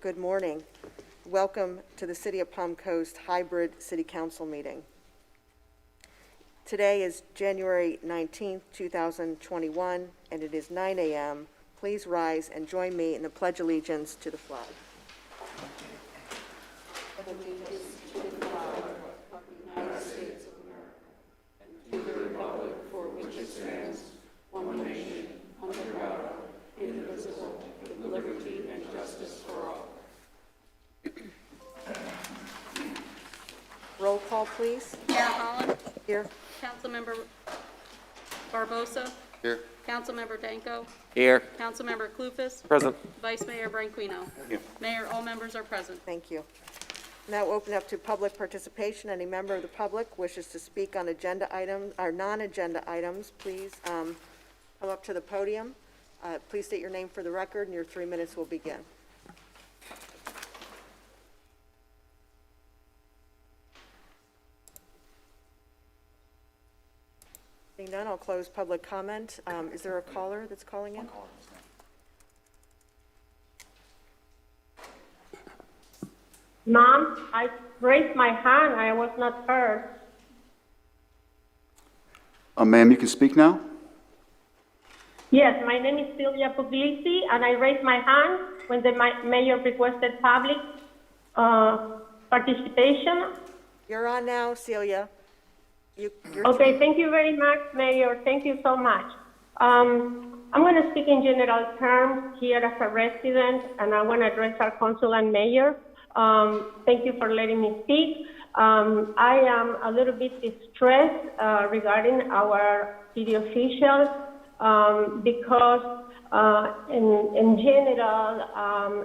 Good morning. Welcome to the City of Palm Coast Hybrid City Council meeting. Today is January 19th, 2021, and it is 9 a.m. Please rise and join me in the Pledge of Allegiance to the flag. Allegiance to the flag of the United States of America, and to the republic for which it stands, one nation, under God, indivisible, with liberty and justice for all. Roll call, please. Mayor Holland. Here. Councilmember Barbosa. Here. Councilmember Danko. Here. Councilmember Clufus. Present. Vice Mayor Branquino. Here. Mayor, all members are present. Thank you. Now open up to public participation. Any member of the public wishes to speak on agenda items or non-agenda items, please come up to the podium. Please state your name for the record, and your 3 minutes will begin. Seeing none, I'll close public comment. Is there a caller that's calling in? Mom, I raised my hand. I was not heard. Ma'am, you can speak now. Yes, my name is Sylvia Puglisi, and I raised my hand when the mayor requested public participation. You're on now, Celia. Okay, thank you very much, Mayor. Thank you so much. I'm going to speak in general terms here as a resident, and I want to address our council and mayor. Thank you for letting me speak. I am a little bit distressed regarding our city officials because in general,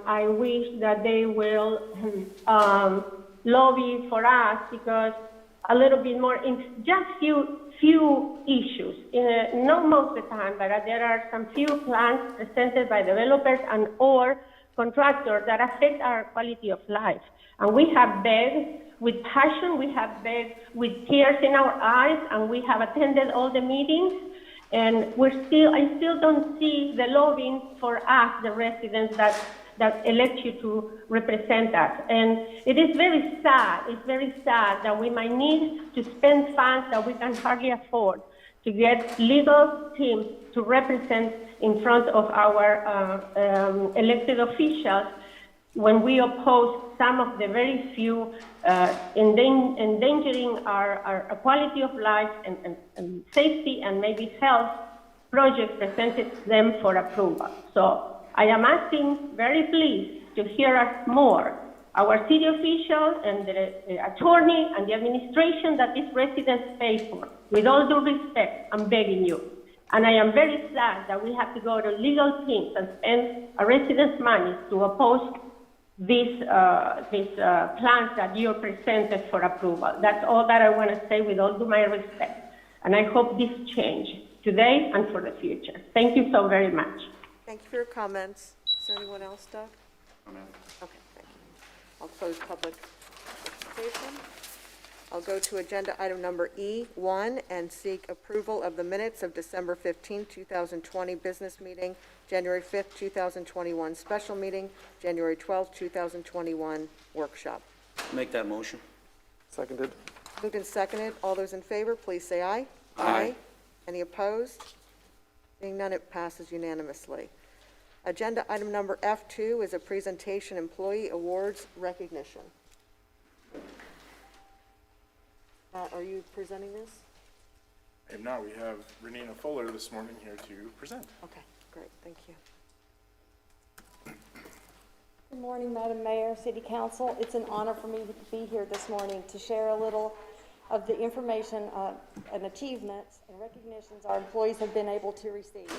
I wish that they will lobby for us because a little bit more in just few issues, not most of the time, but there are some few plans presented by developers and or contractors that affect our quality of life. And we have begged with passion, we have begged with tears in our eyes, and we have attended all the meetings, and I still don't see the lobbying for us, the residents that elect you to represent us. And it is very sad, that we might need to spend funds that we can hardly afford to get legal teams to represent in front of our elected officials when we oppose some of the very few endangering our quality of life and safety and maybe health projects presented to them for approval. So I am asking, very pleased, to hear us more. Our city officials and the attorney and the administration that these residents pay for. With all due respect, I'm begging you. And I am very sad that we have to go to legal teams and spend our residents' money to oppose these plans that you presented for approval. That's all that I want to say with all due my respect. And I hope this change today and for the future. Thank you so very much. Thank you for your comments. Is there anyone else, Doug? Okay, thank you. I'll close public participation. I'll go to agenda item number E1 and seek approval of the minutes of December 15, 2020 business meeting, January 5th, 2021 special meeting, January 12th, 2021 workshop. Make that motion. Seconded. Moved and seconded. All those in favor, please say aye. Aye. Any opposed? Seeing none, it passes unanimously. Agenda item number F2 is a presentation employee awards recognition. Matt, are you presenting this? I am not. We have Renina Fuller this morning here to present. Okay, great, thank you. Good morning, Madam Mayor, City Council. It's an honor for me to be here this morning to share a little of the information and achievements and recognitions our employees have been able to receive.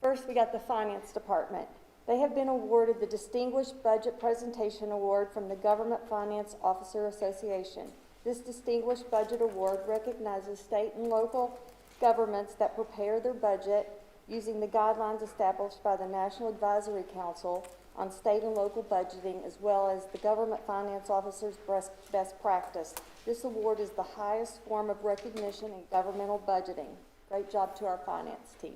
First, we got the Finance Department. They have been awarded the Distinguished Budget Presentation Award from the Government Finance Officer Association. This Distinguished Budget Award recognizes state and local governments that prepare their budget using the guidelines established by the National Advisory Council on state and local budgeting, as well as the Government Finance Officer's best practice. This award is the highest form of recognition in governmental budgeting. Great job to our finance team.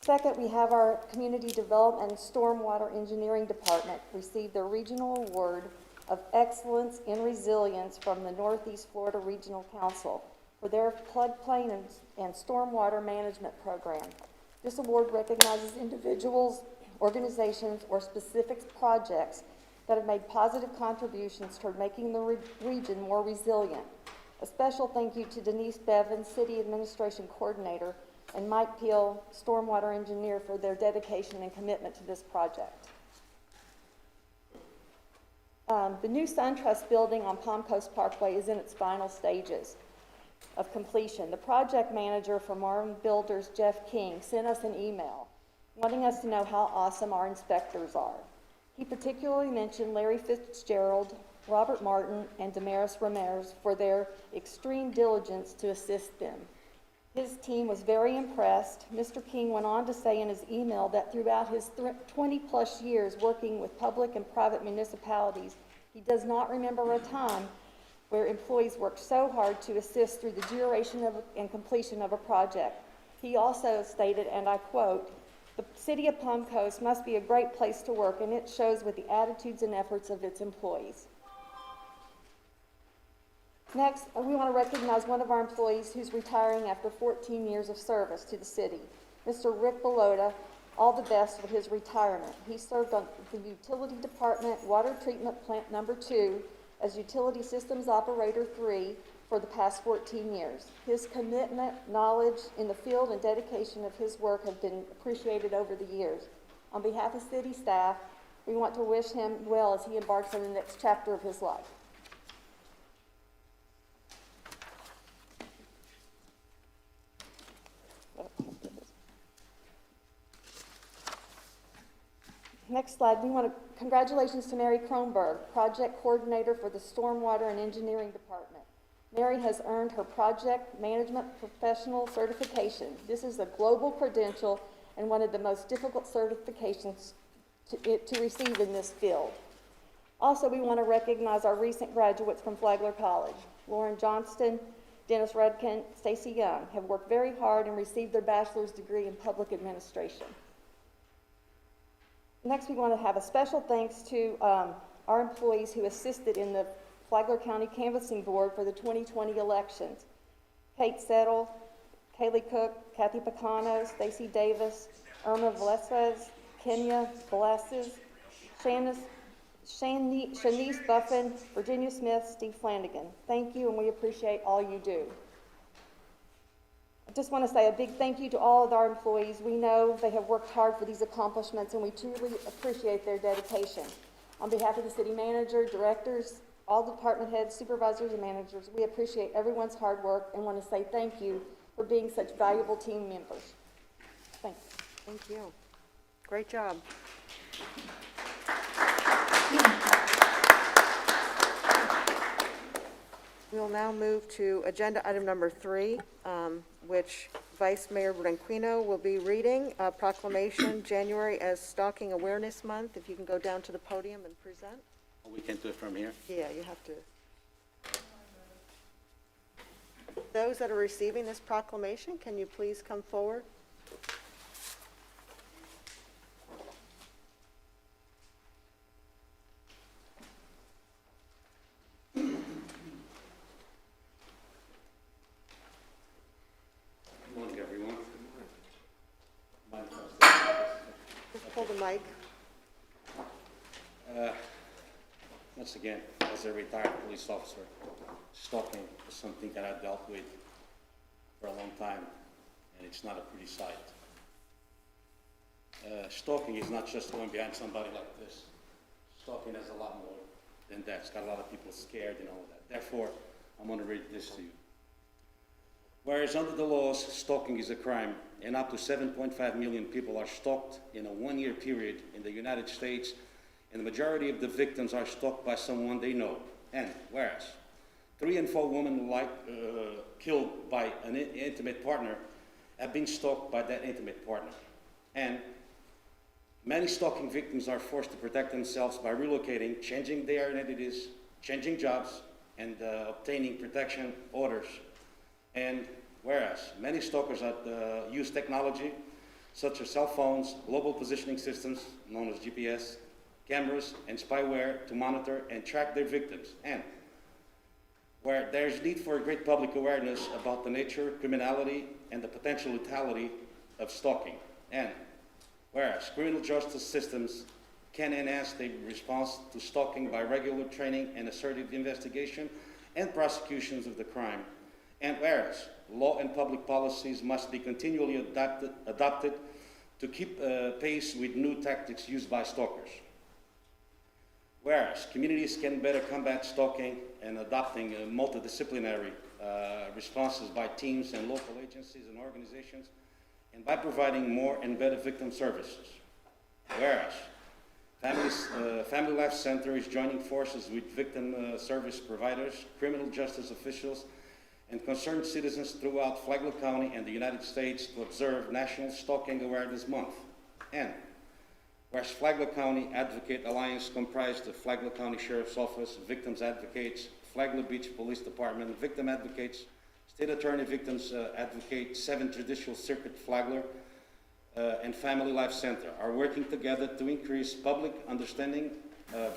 Second, we have our Community Development and Stormwater Engineering Department receive their Regional Award of Excellence in Resilience from the Northeast Florida Regional Council for their floodplain and stormwater management program. This award recognizes individuals, organizations, or specific projects that have made positive contributions toward making the region more resilient. A special thank you to Denise Bevins, City Administration Coordinator, and Mike Peel, Stormwater Engineer, for their dedication and commitment to this project. The new Suntrust building on Palm Coast Parkway is in its final stages of completion. The project manager for Marvin Builders, Jeff King, sent us an email wanting us to know how awesome our inspectors are. He particularly mentioned Larry Fitzgerald, Robert Martin, and Damaris Ramirez for their extreme diligence to assist them. His team was very impressed. Mr. King went on to say in his email that throughout his 20-plus years working with public and private municipalities, he does not remember a time where employees worked so hard to assist through the duration and completion of a project. He also stated, and I quote, "The city of Palm Coast must be a great place to work, and it shows with the attitudes and efforts of its employees." Next, we want to recognize one of our employees who's retiring after 14 years of service to the city, Mr. Rick Belota. All the best with his retirement. He served on the Utility Department, Water Treatment Plant Number 2, as Utility Systems Operator 3 for the past 14 years. His commitment, knowledge in the field, and dedication of his work have been appreciated over the years. On behalf of city staff, we want to wish him well as he embarks on the next chapter of his life. Next slide, we want to, congratulations to Mary Kronberg, Project Coordinator for the Stormwater and Engineering Department. Mary has earned her Project Management Professional Certification. This is a global credential and one of the most difficult certifications to receive in this field. Also, we want to recognize our recent graduates from Flagler College. Lauren Johnston, Dennis Rudkin, Stacy Young have worked very hard and received their bachelor's degree in public administration. Next, we want to have a special thanks to our employees who assisted in the Flagler County Canvassing Board for the 2020 elections. Kate Settle, Kaylee Cook, Kathy Picano, Stacy Davis, Irma Velazquez, Kenya Velasquez, Shanice Buffin, Virginia Smith, Steve Flanagan. Thank you, and we appreciate all you do. I just want to say a big thank you to all of our employees. We know they have worked hard for these accomplishments, and we truly appreciate their dedication. On behalf of the city manager, directors, all department heads, supervisors, and managers, we appreciate everyone's hard work and want to say thank you for being such valuable team members. Thanks. Thank you. Great job. We'll now move to agenda item number 3, which Vice Mayor Branquinho will be reading. Proclamation, January as Stalking Awareness Month. If you can go down to the podium and present. We can do it from here. Yeah, you have to. Those that are receiving this proclamation, can you please come forward? Good morning, everyone. Just pull the mic. Once again, as a retired police officer, stalking is something that I've dealt with for a long time, and it's not a pretty sight. Stalking is not just going behind somebody like this. Stalking has a lot more than that. It's got a lot of people scared and all of that. Therefore, I'm going to read this to you. Whereas under the laws, stalking is a crime, and up to 7.5 million people are stalked in a one-year period in the United States, and the majority of the victims are stalked by someone they know. And whereas 3 in 4 women killed by an intimate partner have been stalked by that intimate partner. And many stalking victims are forced to protect themselves by relocating, changing their identities, changing jobs, and obtaining protection orders. And whereas many stalkers use technology such as cell phones, global positioning systems, known as GPS, cameras, and spyware to monitor and track their victims, and where there is need for a great public awareness about the nature, criminality, and the potential lethality of stalking, and whereas criminal justice systems can enhance their response to stalking by regular training and assertive investigation and prosecutions of the crime, and whereas law and public policies must be continually adapted to keep pace with new tactics used by stalkers. Whereas communities can better combat stalking and adopting multidisciplinary responses by teams and local agencies and organizations, and by providing more and better victim services. Whereas Family Life Center is joining forces with victim service providers, criminal justice officials, and concerned citizens throughout Flagler County and the United States to observe National Stalking Awareness Month. And whereas Flagler County Advocate Alliance, comprised of Flagler County Sheriff's Office, Victims Advocates, Flagler Beach Police Department, Victim Advocates, State Attorney Victims Advocate, 7th Judicial Circuit Flagler, and Family Life Center are working together to increase public understanding of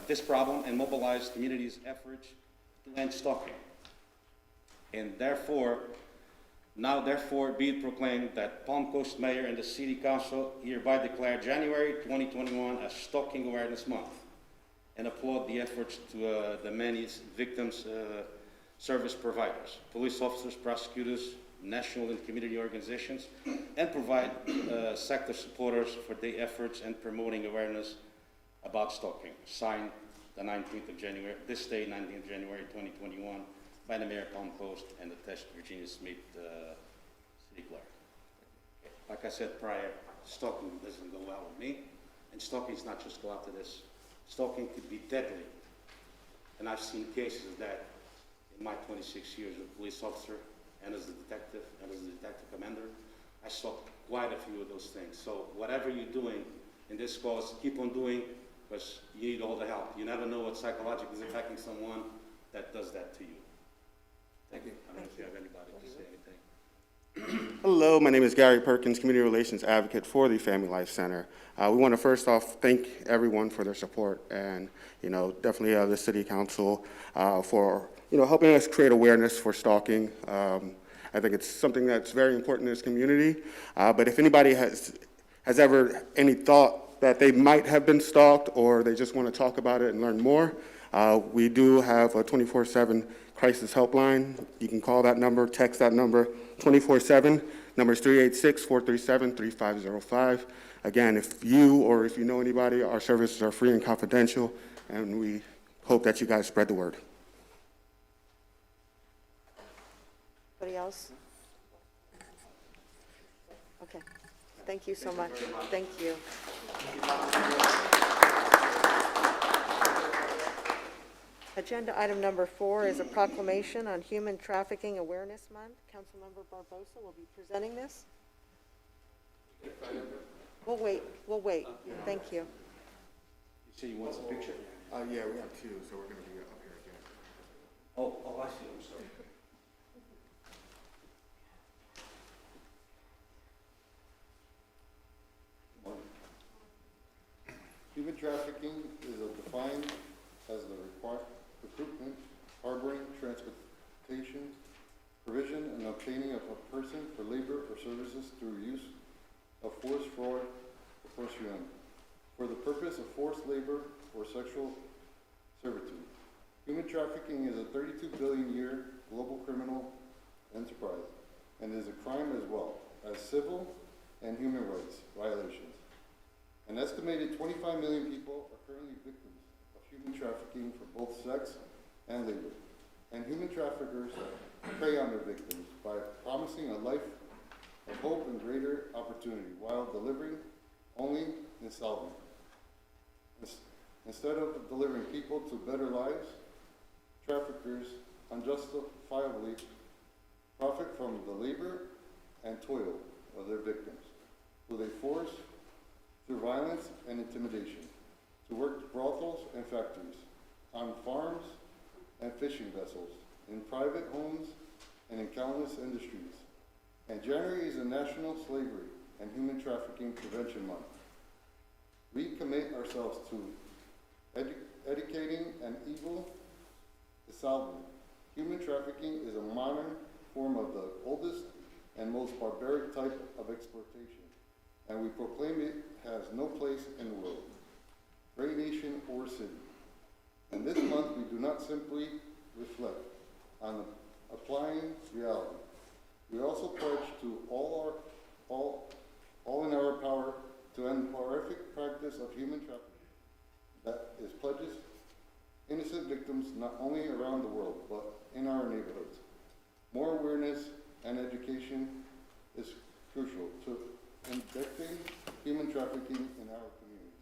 this problem and mobilize communities' efforts to end stalking. And therefore be it proclaimed that Palm Coast Mayor and the City Council hereby declare January 2021 as Stalking Awareness Month, and applaud the efforts to the many victims service providers, police officers, prosecutors, national and community organizations, and provide sector supporters for their efforts in promoting awareness about stalking. Signed the 19th of January, this day, 19th of January 2021, by the Mayor of Palm Coast and the Test Virginia Smith City Clerk. Like I said prior, stalking doesn't go well with me, and stalking is not just go after this. Stalking could be deadly, and I've seen cases that in my 26 years as a police officer and as a detective and as a detective commander, I saw quite a few of those things. So whatever you're doing in this cause, keep on doing, because you need all the help. You never know what psychologically is affecting someone that does that to you. Thank you. I don't know if you have anybody to say anything. Hello, my name is Gary Perkins, Community Relations Advocate for the Family Life Center. We want to first off thank everyone for their support, and definitely the City Council for helping us create awareness for stalking. I think it's something that's very important in this community. But if anybody has ever any thought that they might have been stalked, or they just want to talk about it and learn more, we do have a 24/7 crisis helpline. You can call that number, text that number, 24/7. Number is 386-437-3505. Again, if you or if you know anybody, our services are free and confidential, and we hope that you guys spread the word. Anybody else? Okay. Thank you so much. Thank you. Agenda item number 4 is a proclamation on Human Trafficking Awareness Month. Councilmember Barbosa will be presenting this. We'll wait. Thank you. You say you want a picture? Yeah, we have two, so we're going to be up here again. Oh, I see. I'm sorry. Human trafficking is defined as the recruitment, harboring, transportation, provision, and obtaining of a person for labor or services through use of force, fraud, or coercion, for the purpose of forced labor or sexual servitude. Human trafficking is a 32 billion year global criminal enterprise and is a crime as well as civil and human rights violations. An estimated 25 million people are currently victims of human trafficking for both sex and labor, and human traffickers prey on their victims by promising a life of hope and greater opportunity while delivering only installment. Instead of delivering people to better lives, traffickers unjustifiably profit from the labor and toil of their victims, who they force through violence and intimidation to work brothels and factories, on farms and fishing vessels, in private homes and in countless industries. And January is a national slavery and Human Trafficking Prevention Month. We commit ourselves to educating an evil to solve it. Human trafficking is a modern form of the oldest and most barbaric type of exploitation, and we proclaim it has no place in the world, great nation or city. And this month, we do not simply reflect on applying reality. We also pledge to all in our power to end horrific practice of human trafficking that is pledges innocent victims not only around the world, but in our neighborhoods. More awareness and education is crucial to ending human trafficking in our communities,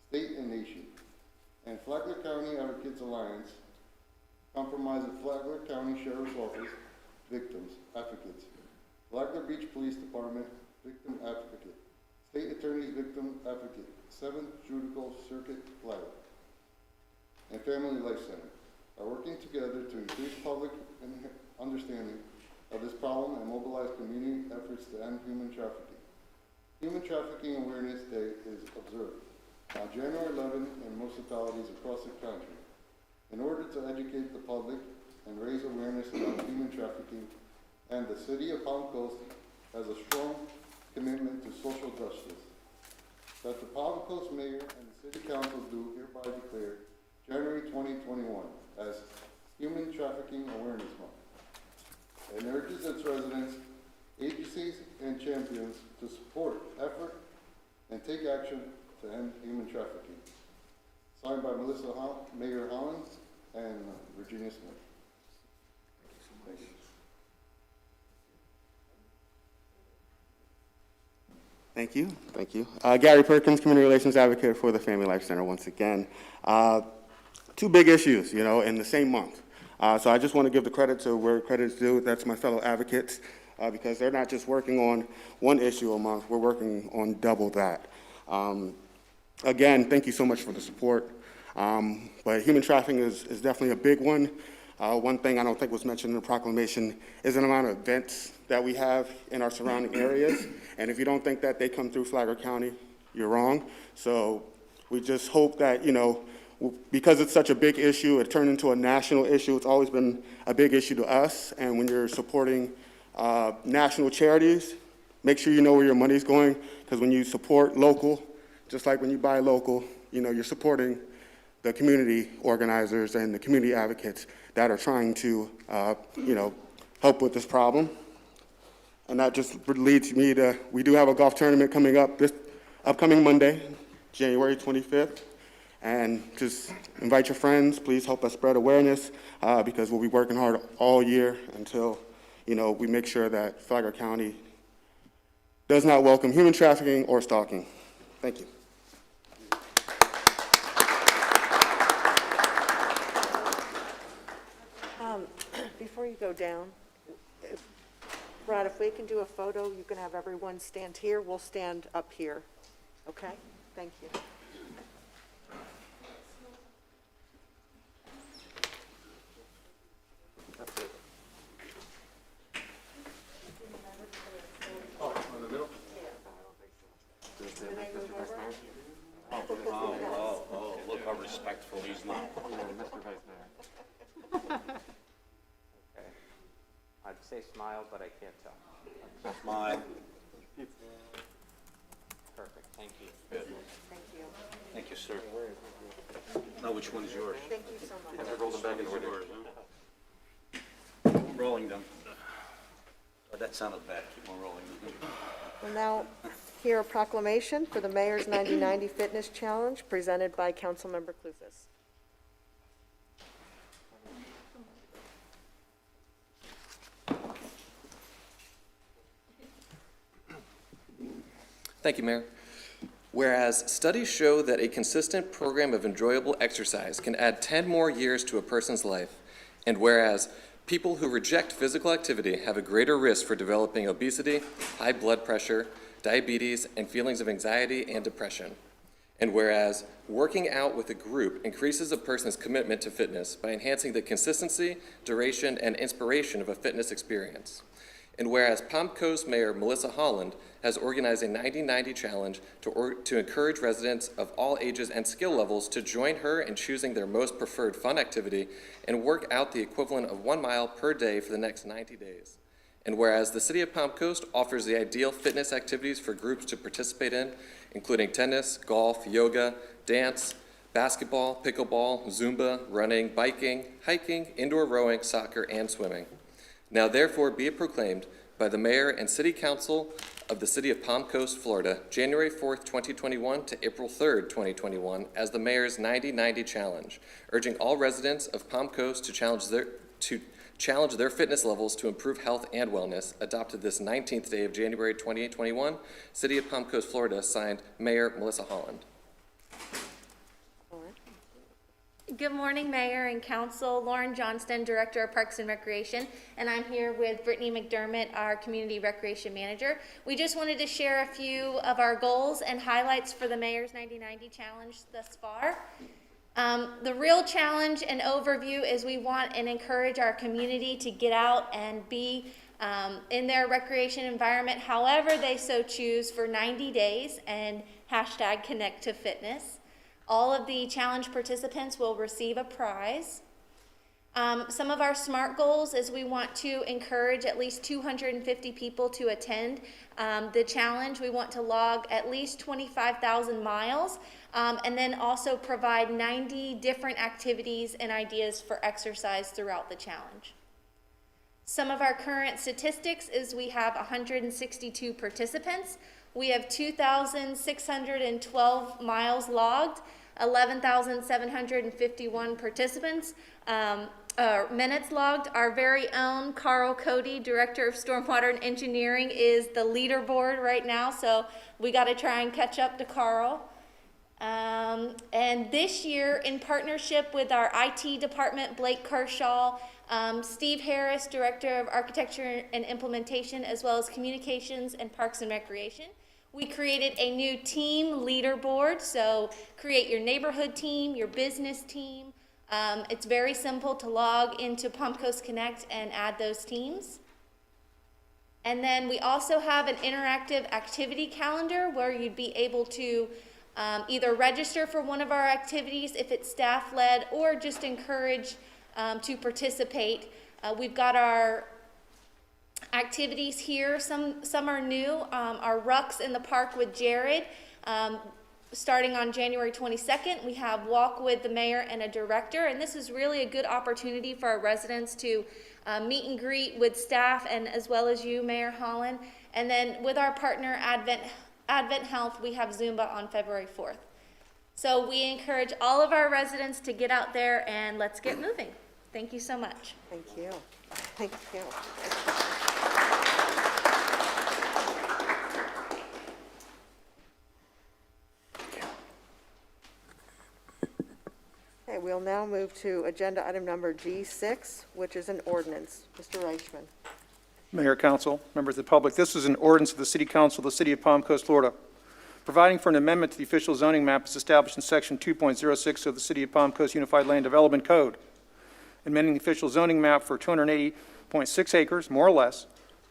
state and nation. And Flagler County Advocates Alliance comprises Flagler County Sheriff's Office Victims Advocates, Flagler Beach Police Department Victim Advocate, State Attorney's Victim Advocate, 7th Judicial Circuit Flagler, and Family Life Center are working together to increase public understanding of this problem and mobilize community efforts to end human trafficking. Human Trafficking Awareness Day is observed on January 11 in most localities across the country in order to educate the public and raise awareness about human trafficking, and the City of Palm Coast has a strong commitment to social justice. That the Palm Coast Mayor and the City Council do hereby declare January 2021 as Human Trafficking Awareness Month, and urges its residents, agencies, and champions to support effort and take action to end human trafficking. Signed by Mayor Hollins and Virginia Smith. Thank you. Thank you. Thank you. Gary Perkins, Community Relations Advocate for the Family Life Center once again. Two big issues, in the same month. So I just want to give the credit to where credit is due. That's my fellow advocates, because they're not just working on one issue a month, we're working on double that. Again, thank you so much for the support. But human trafficking is definitely a big one. One thing I don't think was mentioned in the proclamation is an amount of events that we have in our surrounding areas. And if you don't think that they come through Flagler County, you're wrong. So we just hope that, because it's such a big issue, it turned into a national issue. It's always been a big issue to us. And when you're supporting national charities, make sure you know where your money's going, because when you support local, just like when you buy local, you're supporting the community organizers and the community advocates that are trying to, help with this problem. And that just leads me to, we do have a golf tournament coming up this upcoming Monday, January 25th. And just invite your friends, please help us spread awareness, because we'll be working hard all year until, we make sure that Flagler County does not welcome human trafficking or stalking. Thank you. Before you go down, Rod, if we can do a photo, you can have everyone stand here. We'll stand up here. Okay? Thank you. Oh, look how respectful he's not. Mr. Vice Mayor. Okay. I'd say smile, but I can't tell. Smile. Perfect, thank you. Good. Thank you. Thank you, sir. Now, which one is yours? Thank you so much. Roll them back in order. Rolling them. Oh, that sounded bad. Keep on rolling them. We'll now hear a proclamation for the Mayor's 90/90 Fitness Challenge presented by Councilmember Clufus. Thank you, Mayor. Whereas studies show that a consistent program of enjoyable exercise can add 10 more years to a person's life, and whereas people who reject physical activity have a greater risk for developing obesity, high blood pressure, diabetes, and feelings of anxiety and depression. And whereas working out with a group increases a person's commitment to fitness by enhancing the consistency, duration, and inspiration of a fitness experience. And whereas Palm Coast Mayor Melissa Holland has organized a 90-90 challenge to encourage residents of all ages and skill levels to join her in choosing their most preferred fun activity and work out the equivalent of 1 mile per day for the next 90 days. And whereas the City of Palm Coast offers the ideal fitness activities for groups to participate in, including tennis, golf, yoga, dance, basketball, pickleball, Zumba, running, biking, hiking, indoor rowing, soccer, and swimming. Now therefore be it proclaimed by the Mayor and City Council of the City of Palm Coast, Florida, January 4th, 2021 to April 3rd, 2021, as the Mayor's 90-90 Challenge, urging all residents of Palm Coast to challenge their fitness levels to improve health and wellness, adopted this 19th day of January 2021, City of Palm Coast, Florida, signed Mayor Melissa Holland. Good morning, Mayor and Council. Lauren Johnston, Director of Parks and Recreation, and I'm here with Brittany McDermott, our Community Recreation Manager. We just wanted to share a few of our goals and highlights for the Mayor's 90-90 Challenge thus far. The real challenge and overview is we want and encourage our community to get out and be in their recreation environment however they so choose for 90 days and hashtag Connect to Fitness. All of the challenge participants will receive a prize. Some of our SMART goals is we want to encourage at least 250 people to attend the challenge. We want to log at least 25,000 miles and then also provide 90 different activities and ideas for exercise throughout the challenge. Some of our current statistics is we have 162 participants. We have 2,612 miles logged, 11,751 participants, minutes logged. Our very own Carl Cody, Director of Stormwater and Engineering, is the leaderboard right now, so we got to try and catch up to Carl. And this year, in partnership with our IT department, Blake Kershaw, Steve Harris, Director of Architecture and Implementation, as well as Communications and Parks and Recreation, we created a new team leaderboard. So create your neighborhood team, your business team. It's very simple to log into Palm Coast Connect and add those teams. And then we also have an interactive activity calendar where you'd be able to either register for one of our activities if it's staff-led or just encourage to participate. We've got our activities here. Some are new. Our Rucks in the Park with Jared. Starting on January 22nd, we have Walk with the Mayor and a Director, and this is really a good opportunity for our residents to meet and greet with staff and as well as you, Mayor Holland. And then with our partner Advent Health, we have Zumba on February 4th. So we encourage all of our residents to get out there and let's get moving. Thank you so much. Thank you. Thank you. Okay, we'll now move to agenda item number G6, which is an ordinance. Mr. Reichman. Mayor, Council, members of the public, this is an ordinance of the City Council of the City of Palm Coast, Florida, providing for an amendment to the official zoning map as established in Section 2.06 of the City of Palm Coast Unified Land Development Code, amending the official zoning map for 280.6 acres, more or less,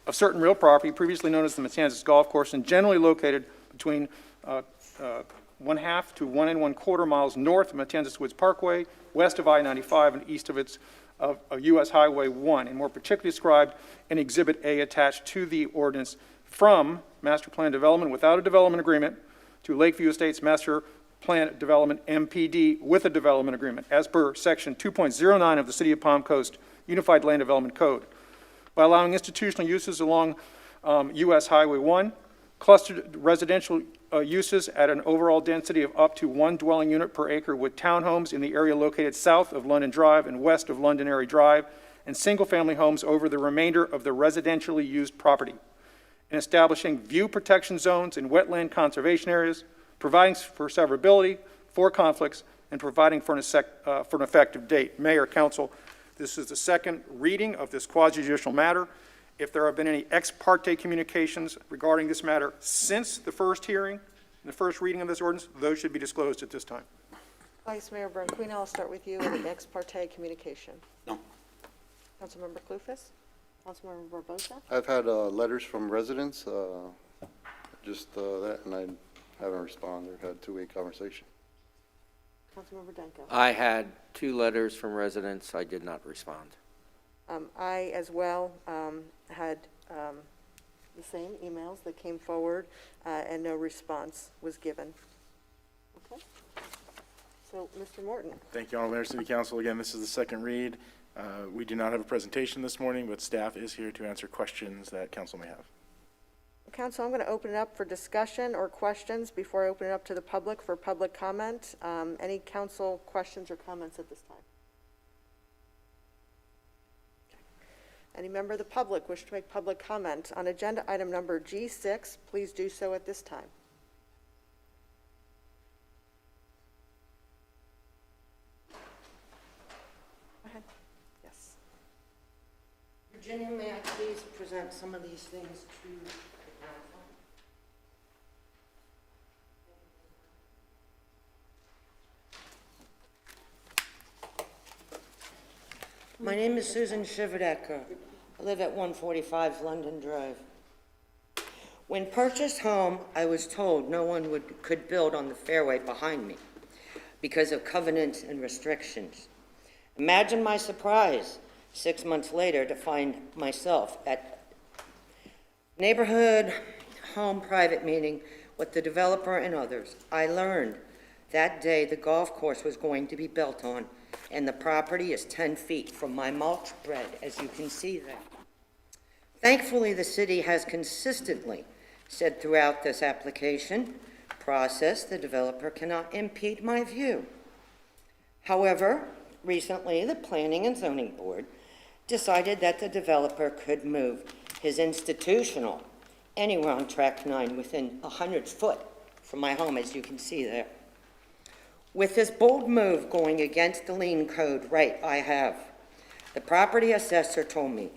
of certain real property previously known as the Matanzas Golf Course and generally located between 1/2 to 1 1/4 miles north of Matanzas Woods Parkway, west of I-95, and east of U.S. Highway 1, and more particularly described in Exhibit A attached to the ordinance, from master plan development without a development agreement to Lakeview Estates Master Plan Development MPD with a development agreement, as per Section 2.09 of the City of Palm Coast Unified Land Development Code, by allowing institutional uses along U.S. Highway 1, clustered residential uses at an overall density of up to 1 dwelling unit per acre with townhomes in the area located south of London Drive and west of Londonderry Drive, and single-family homes over the remainder of the residentially used property, and establishing view protection zones and wetland conservation areas, providing for severability, for conflicts, and providing for an effective date. Mayor, Council, this is the second reading of this quasi-judicial matter. If there have been any ex parte communications regarding this matter since the first hearing, the first reading of this ordinance, those should be disclosed at this time. Vice Mayor Branquinho, I'll start with you with the ex parte communication. No. Councilmember Clufus? Councilmember Barbosa? I've had letters from residents, just that, and I haven't responded. I've had a two-way conversation. Councilmember Danko? I had 2 letters from residents. I did not respond. I, as well, had the same emails that came forward, and no response was given. Okay. So, Mr. Morton? Thank you, Honorable Mayor, City Council. Again, this is the second read. We do not have a presentation this morning, but staff is here to answer questions that council may have. Council, I'm going to open it up for discussion or questions before I open it up to the public for public comment. Any council questions or comments at this time? Any member of the public wish to make public comment on agenda item number G6, please do so at this time. Go ahead. Yes. Virginia, may I please present some of these things to the council? My name is Susan Shiverdecker. I live at 145 London Drive. When purchased home, I was told no one could build on the fairway behind me because of covenants and restrictions. Imagine my surprise 6 months later to find myself at neighborhood home private meeting with the developer and others. I learned that day the golf course was going to be built on, and the property is 10 feet from my mulch bed, as you can see there. Thankfully, the city has consistently said throughout this application process the developer cannot impede my view. However, recently the Planning and Zoning Board decided that the developer could move his institutional anywhere on Track 9 within 100 foot from my home, as you can see there. With this bold move going against the lien code right I have, the property assessor told me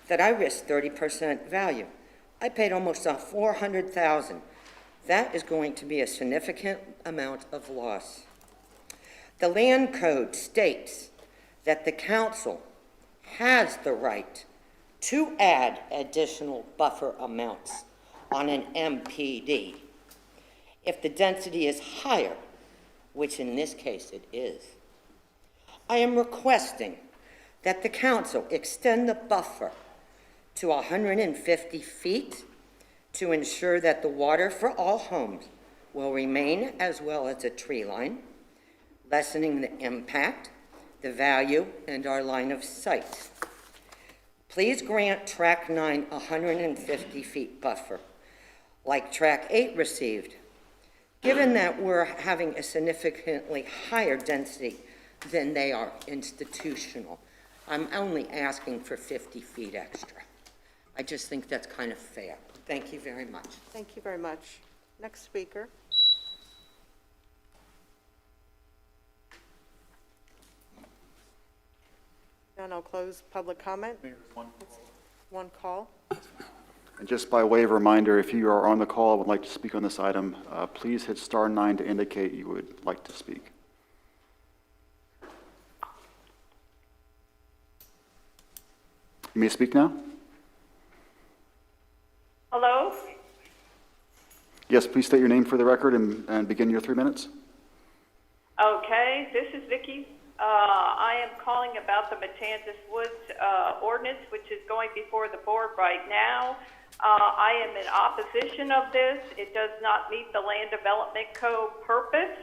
that I risked 30% value. I paid almost $400,000. That is going to be a significant amount of loss. The land code states that the council has the right to add additional buffer amounts on an MPD if the density is higher, which in this case it is. I am requesting that the council extend the buffer to 150 feet to ensure that the water for all homes will remain, as well as a tree line, lessening the impact, the value, and our line of sight. Please grant Track 9 150 feet buffer, like Track 8 received, given that we're having a significantly higher density than they are institutional. I'm only asking for 50 feet extra. I just think that's kind of fair. Thank you very much. Thank you very much. Next speaker. And I'll close public comment. One call. And just by way of reminder, if you are on the call and would like to speak on this item, please hit *9 to indicate you would like to speak. You may speak now. Hello? Yes, please state your name for the record and begin your 3 minutes. Okay, this is Vicki. I am calling about the Matanzas Woods ordinance, which is going before the board right now. I am in opposition of this. It does not meet the Land Development Code purpose.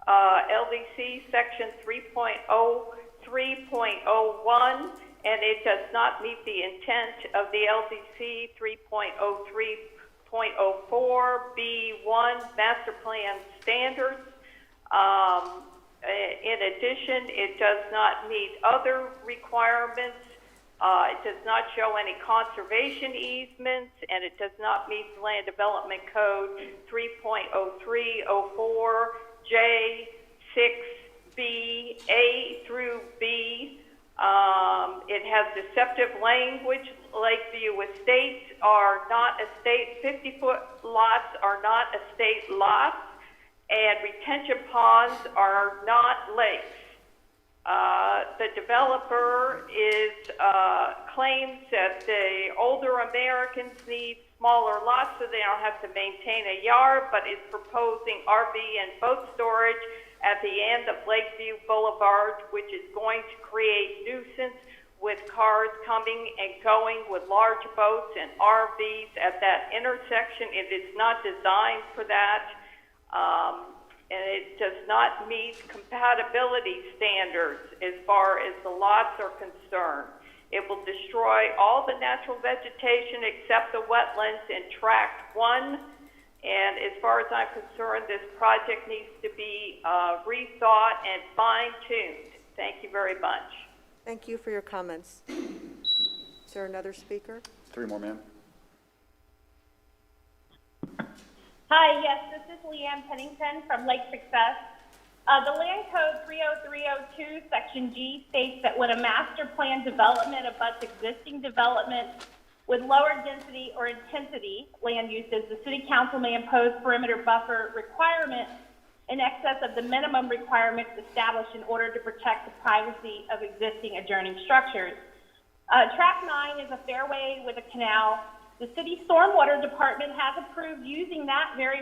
LDC Section 3.03.01, and it does not meet the intent of the LDC 3.03.04 B1 Master Plan standards. In addition, it does not meet other requirements. It does not show any conservation easements, and it does not meet the Land Development Code 3.03.04 J 6B A through B. It has deceptive language. Lakeview estates are not estate, 50-foot lots are not estate lots, and retention ponds are not lakes. The developer claims that the older Americans need smaller lots so they don't have to maintain a yard, but is proposing RV and boat storage at the end of Lakeview Boulevard, which is going to create nuisance with cars coming and going with large boats and RVs at that intersection. It is not designed for that. And it does not meet compatibility standards as far as the lots are concerned. It will destroy all the natural vegetation except the wetlands in Tract 1. And as far as I'm concerned, this project needs to be rethought and fine-tuned. Thank you very much. Thank you for your comments. Is there another speaker? 3 more, ma'am. Hi, yes, this is Leanne Pennington from Lake Success. The Land Code 30302, Section G states that when a master plan development abuts existing development with lower density or intensity land uses, the City Council may impose perimeter buffer requirements in excess of the minimum requirements established in order to protect the privacy of existing adjoining structures. Track 9 is a fairway with a canal. The City Stormwater Department has approved using that very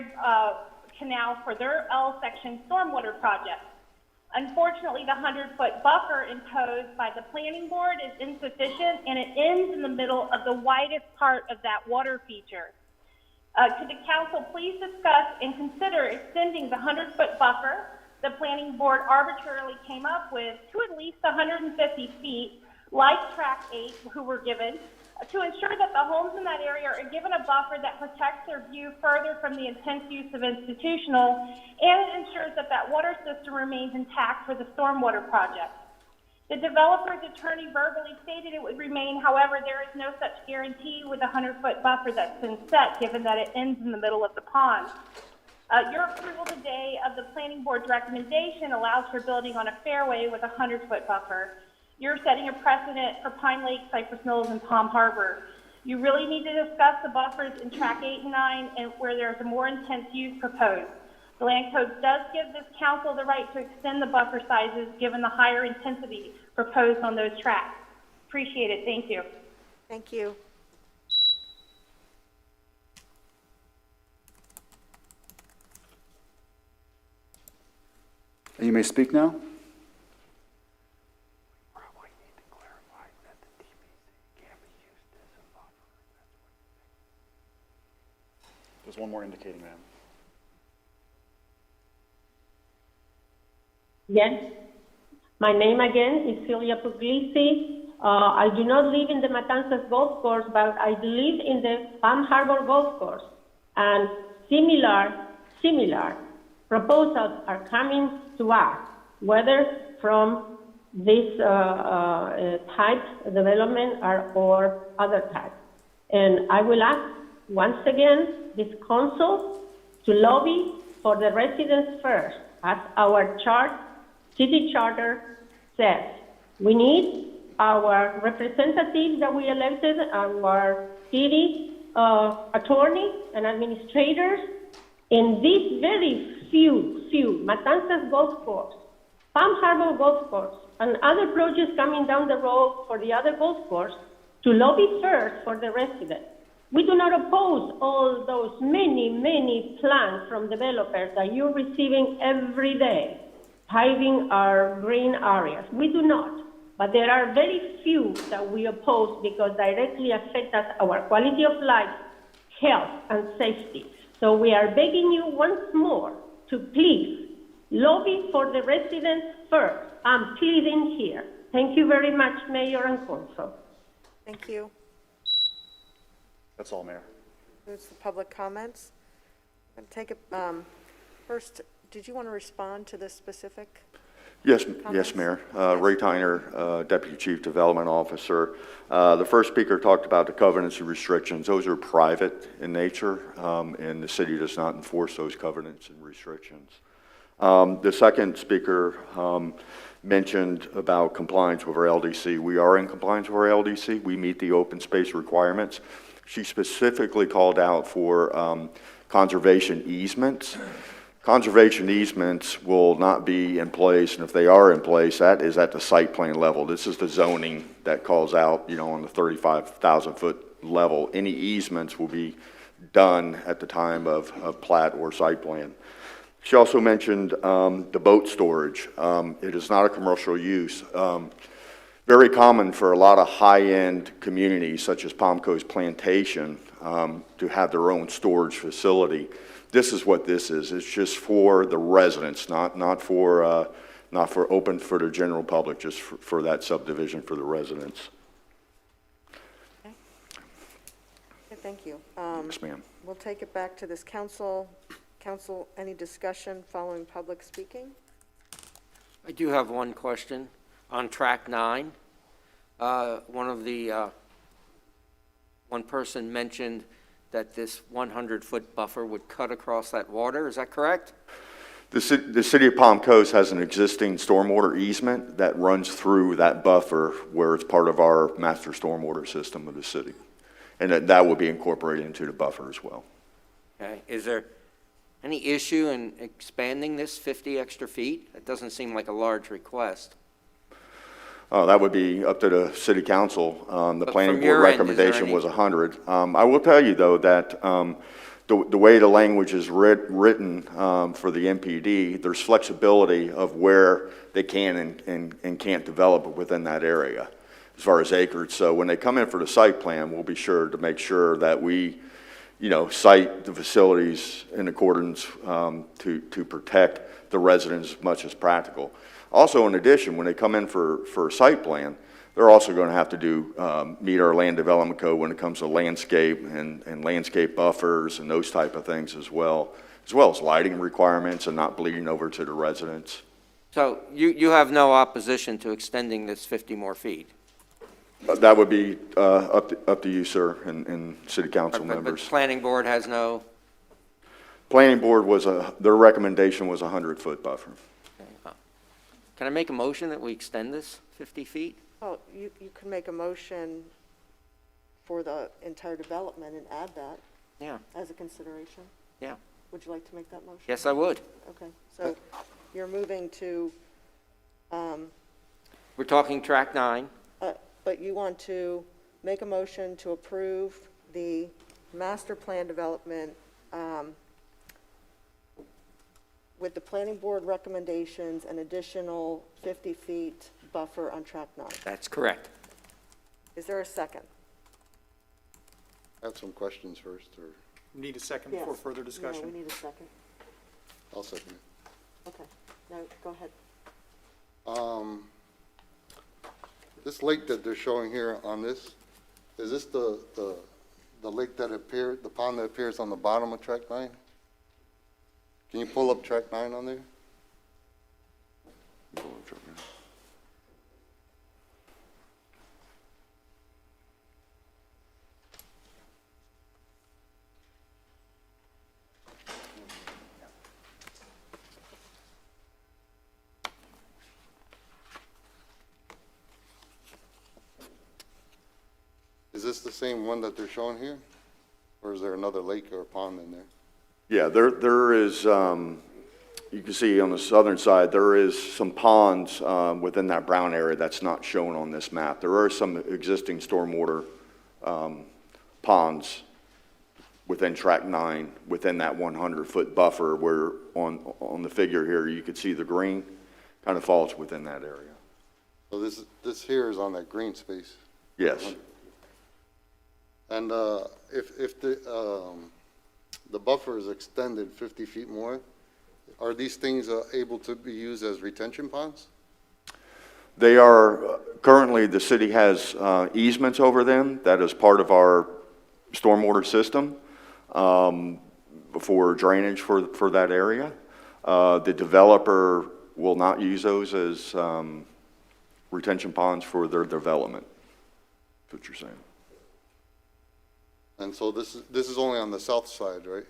canal for their L section stormwater project. Unfortunately, the 100-foot buffer imposed by the planning board is insufficient, and it ends in the middle of the widest part of that water feature. Could the council please discuss and consider extending the 100-foot buffer the planning board arbitrarily came up with to at least 150 feet, like Track 8, who were given, to ensure that the homes in that area are given a buffer that protects their view further from the intense use of institutional, and it ensures that that water system remains intact for the stormwater project. The developer's attorney verbally stated it would remain, however, there is no such guarantee with a 100-foot buffer that's been set, given that it ends in the middle of the pond. Your approval today of the planning board's recommendation allows for building on a fairway with a 100-foot buffer. You're setting a precedent for Pine Lake, Cypress Mills, and Palm Harbor. You really need to discuss the buffers in Track 8 and 9 and where there's a more intense use proposed. The Land Code does give this council the right to extend the buffer sizes given the higher intensity proposed on those tracks. Appreciate it. Thank you. Thank you. You may speak now. There's one more indicating, ma'am. Yes. My name again is Celia Puglisi. I do not live in the Matanzas Golf Course, but I live in the Palm Harbor Golf Course. And similar proposals are coming to us, whether from this type of development or other types. And I will ask once again this council to lobby for the residents first, as our city charter says. We need our representatives that we elected, our city attorney and administrators, in these very few Matanzas Golf Course, Palm Harbor Golf Course, and other projects coming down the road for the other golf course, to lobby first for the residents. We do not oppose all those many plans from developers that you're receiving every day, hiding our green areas. We do not. But there are very few that we oppose because directly affect us, our quality of life, health, and safety. So we are begging you once more to please lobby for the residents first. I'm pleading here. Thank you very much, Mayor and Council. Thank you. That's all, Mayor. There's the public comments. I'm going to take it. First, did you want to respond to this specific? Yes, Mayor. Ray Tyner, Deputy Chief Development Officer. The first speaker talked about the covenants and restrictions. Those are private in nature, and the city does not enforce those covenants and restrictions. The second speaker mentioned about compliance with our LDC. We are in compliance with our LDC. We meet the open space requirements. She specifically called out for conservation easements. Conservation easements will not be in place, and if they are in place, that is at the site plan level. This is the zoning that calls out, on the 35,000-foot level. Any easements will be done at the time of plat or site plan. She also mentioned the boat storage. It is not a commercial use. Very common for a lot of high-end communities, such as Palm Coast Plantation, to have their own storage facility. This is what this is. It's just for the residents, not for open for the general public, just for that subdivision for the residents. Okay, thank you. Yes, ma'am. We'll take it back to this council. Council, any discussion following public speaking? I do have one question. On track 9, one person mentioned that this 100-foot buffer would cut across that water. Is that correct? The city of Palm Coast has an existing stormwater easement that runs through that buffer where it's part of our master stormwater system of the city. And that will be incorporated into the buffer as well. Okay. Is there any issue in expanding this 50 extra feet? It doesn't seem like a large request. That would be up to the city council. The planning board recommendation was 100. I will tell you, though, that the way the language is written for the MPD, there's flexibility of where they can and can't develop within that area as far as acreage. So when they come in for the site plan, we'll be sure to make sure that we, site the facilities in accordance to protect the residents as much as practical. Also, in addition, when they come in for a site plan, they're also going to have to meet our land development code when it comes to landscape and landscape buffers and those type of things as well as lighting requirements and not bleeding over to the residents. So you have no opposition to extending this 50 more feet? That would be up to you, sir, and city council members. But planning board has no? Planning board their recommendation was a 100-foot buffer. Can I make a motion that we extend this 50 feet? Oh, you can make a motion for the entire development and add that. Yeah. As a consideration. Yeah. Would you like to make that motion? Yes, I would. Okay, so you're moving to, We're talking track 9. but you want to make a motion to approve the master plan development with the planning board recommendations, an additional 50 feet buffer on track 9. That's correct. Is there a second? I have some questions first, or Need a second Yes. for further discussion? No, we need a second. I'll second it. Okay, no, go ahead. This lake that they're showing here on this, is this the lake that appeared, the pond that appears on the bottom of track 9? Can you pull up track 9 on there? Is this the same one that they're showing here? Or is there another lake or pond in there? Yeah, there is, you can see on the southern side, there is some ponds within that brown area that's not shown on this map. There are some existing stormwater ponds within track 9, within that 100-foot buffer, where on the figure here, you could see the green kind of falls within that area. So this here is on that green space? Yes. And if the buffer is extended 50 feet more, are these things able to be used as retention ponds? They are, currently the city has easements over them. That is part of our stormwater system for drainage for that area. The developer will not use those as retention ponds for their development. That's what you're saying. And so this is only on the south side, right?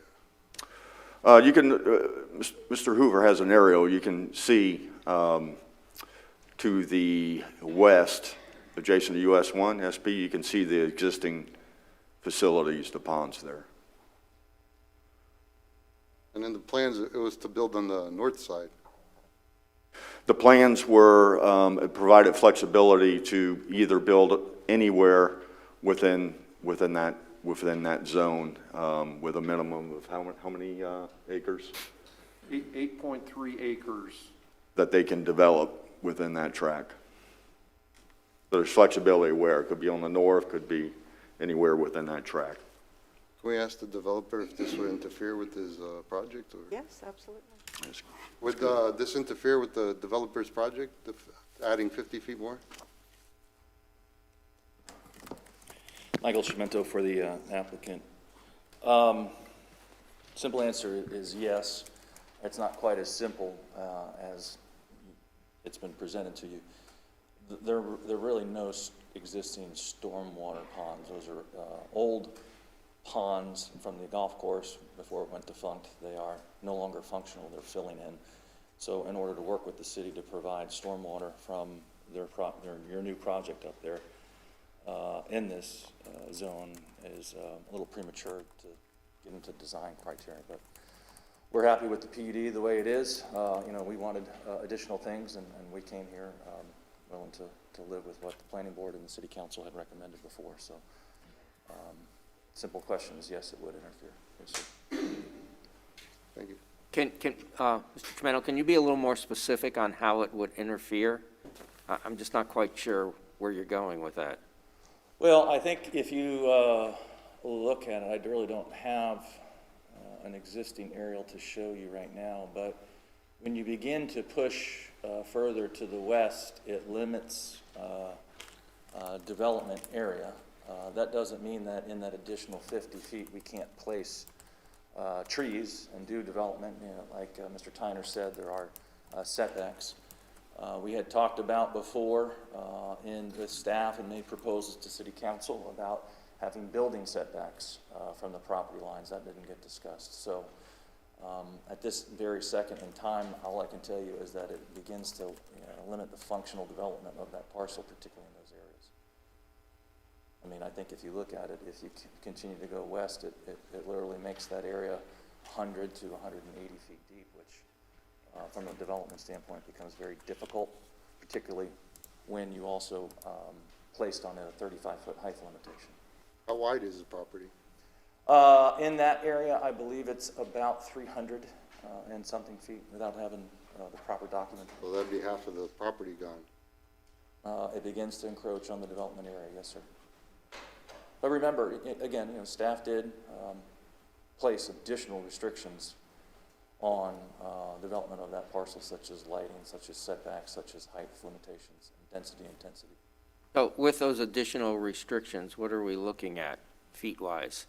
You can, Mr. Hoover has an aerial. You can see to the west, adjacent to US 1 SP, you can see the existing facilities, the ponds there. And in the plans, it was to build on the north side. The plans were, it provided flexibility to either build anywhere within that zone, with a minimum of how many acres 8.3 acres. that they can develop within that tract. There's flexibility where it could be on the north, could be anywhere within that tract. Can we ask the developer if this would interfere with his project? Or Yes, absolutely. would this interfere with the developer's project, adding 50 feet more? Michael Chimento for the applicant. Simple answer is yes. It's not quite as simple as it's been presented to you. There are really no existing stormwater ponds. Those are old ponds from the golf course before it went defunct. They are no longer functional. They're filling in. So in order to work with the city to provide stormwater from your new project up there in this zone is a little premature to get into design criteria. But we're happy with the PUD the way it is. You know, we wanted additional things, and we came here willing to live with what the planning board and the city council had recommended before. So simple question is yes, it would interfere. Yes, sir. Thank you. Mr. Chimento, can you be a little more specific on how it would interfere? I'm just not quite sure where you're going with that. Well, I think if you look at it, I really don't have an existing aerial to show you right now, but when you begin to push further to the west, it limits development area. That doesn't mean that in that additional 50 feet we can't place trees and do development. You know, like Mr. Tyner said, there are setbacks. We had talked about before with staff and made proposals to City Council about having building setbacks from the property lines. That didn't get discussed. So at this very second in time, all I can tell you is that it begins to limit the functional development of that parcel, particularly in those areas. I mean, I think if you look at it, if you continue to go west, it literally makes that area 100 to 180 feet deep, which from a development standpoint becomes very difficult, particularly when you also placed on a 35-foot height limitation. How wide is the property? In that area, I believe it's about 300 and something feet without having the proper document. Well, that'd be half of the property gone. It begins to encroach on the development area, yes, sir. But remember, again, staff did place additional restrictions on development of that parcel, such as lighting, such as setbacks, such as height limitations, and density intensity. So with those additional restrictions, what are we looking at feet-wise?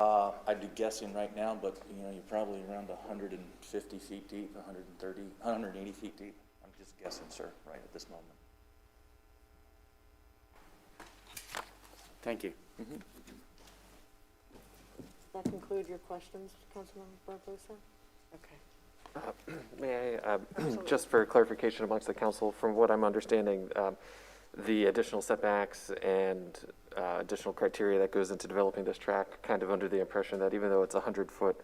I'd be guessing right now, but you're probably around 150 feet deep, 130, 180 feet deep. I'm just guessing, sir, right at this moment. Thank you. Does that conclude your questions, Councilmember Barbosa? Okay. May I, just for clarification amongst the council, from what I'm understanding, the additional setbacks and additional criteria that goes into developing this track, kind of under the impression that even though it's 100-foot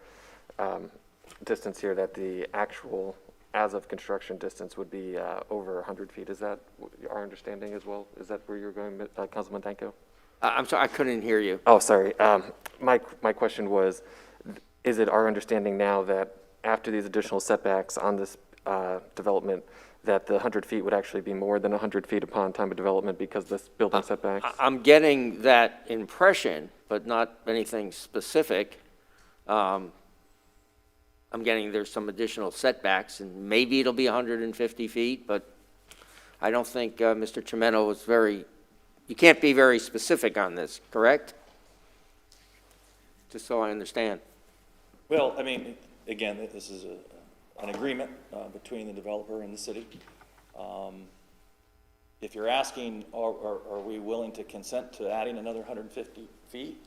distance here, that the actual as of construction distance would be over 100 feet. Is that our understanding as well? Is that where you're going, Councilman Danko? I'm sorry, I couldn't hear you. Oh, sorry. My question was, is it our understanding now that after these additional setbacks on this development, that the 100 feet would actually be more than 100 feet upon time of development because this building setbacks? I'm getting that impression, but not anything specific. I'm getting there's some additional setbacks, and maybe it'll be 150 feet, but I don't think Mr. Chimento was you can't be very specific on this, correct? Just so I understand. Well, I mean, again, this is an agreement between the developer and the city. If you're asking, are we willing to consent to adding another 150 feet?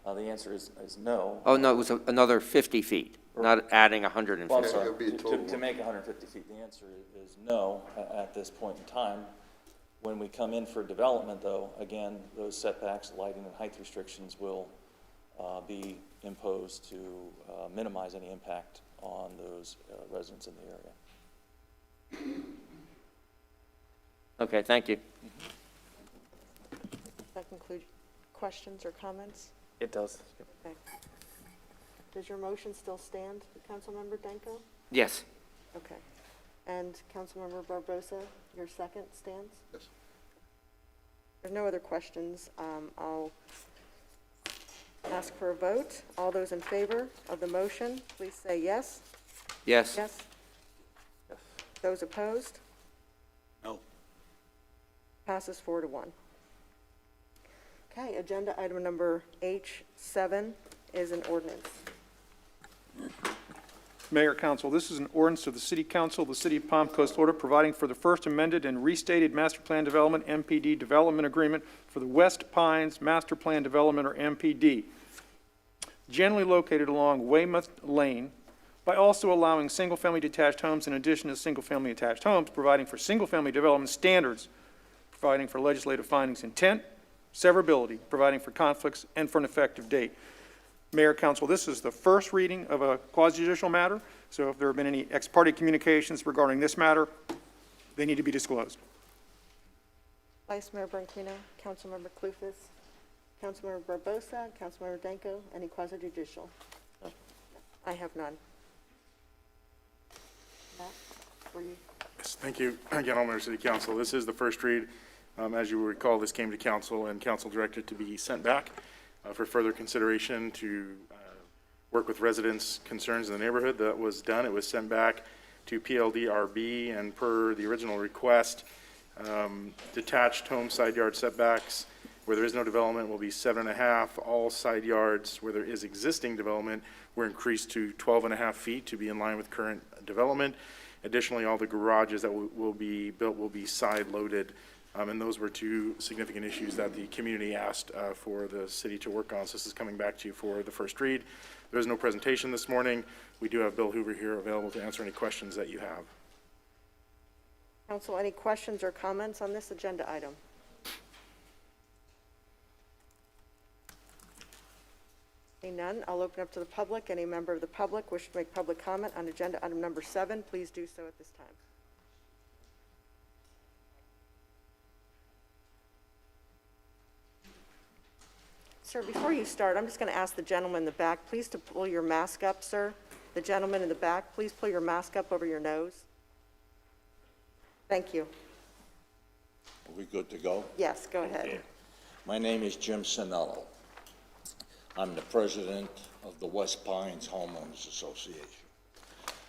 The answer is no. Oh, no, it was another 50 feet, not adding 150. Well, I'm sorry, to make 150 feet, the answer is no at this point in time. When we come in for development, though, again, those setbacks, lighting, and height restrictions will be imposed to minimize any impact on those residents in the area. Okay, thank you. Does that conclude questions or comments? It does. Okay. Does your motion still stand, Councilmember Danko? Yes. Okay. And Councilmember Barbosa, your second stands? Yes. There's no other questions. I'll ask for a vote. All those in favor of the motion, please say yes. Yes. Yes? Those opposed? No. Passes 4-1. Okay, agenda item number H7 is an ordinance. Mayor, Council, this is an ordinance of the City Council of the City of Palm Coast, Florida, providing for the first amended and restated Master Plan Development, MPD, Development Agreement for the West Pines Master Plan Development, or MPD, generally located along Weymouth Lane, by also allowing single-family detached homes in addition to single-family attached homes, providing for single-family development standards, providing for legislative findings intent, severability, providing for conflicts, and for an effective date. Mayor, Council, this is the first reading of a quasi-judicial matter, so if there have been any ex parte communications regarding this matter, they need to be disclosed. Vice Mayor Branquinho, Councilmember Clufus, Councilmember Barbosa, Councilmember Danko, any quasi-judicial? I have none. Matt, were you? Yes, thank you. Again, Alderman City Council, this is the first read. As you will recall, this came to council and council directed to be sent back for further consideration to work with residents' concerns in the neighborhood. That was done. It was sent back to PLDRB, and per the original request, detached home side yard setbacks where there is no development will be 7.5. All side yards where there is existing development were increased to 12.5 feet to be in line with current development. Additionally, all the garages that will be built will be side loaded. And those were two significant issues that the community asked for the city to work on. So this is coming back to you for the first read. There is no presentation this morning. We do have Bill Hoover here available to answer any questions that you have. Council, any questions or comments on this agenda item? Seeing none, I'll open up to the public. Any member of the public wish to make public comment on agenda item number 7, please do so at this time. Sir, before you start, I'm just going to ask the gentleman in the back, please to pull your mask up, sir. The gentleman in the back, please pull your mask up over your nose. Thank you. Are we good to go? Yes, go ahead. Okay. My name is Jim Sinello. I'm the president of the West Pines Homeowners Association.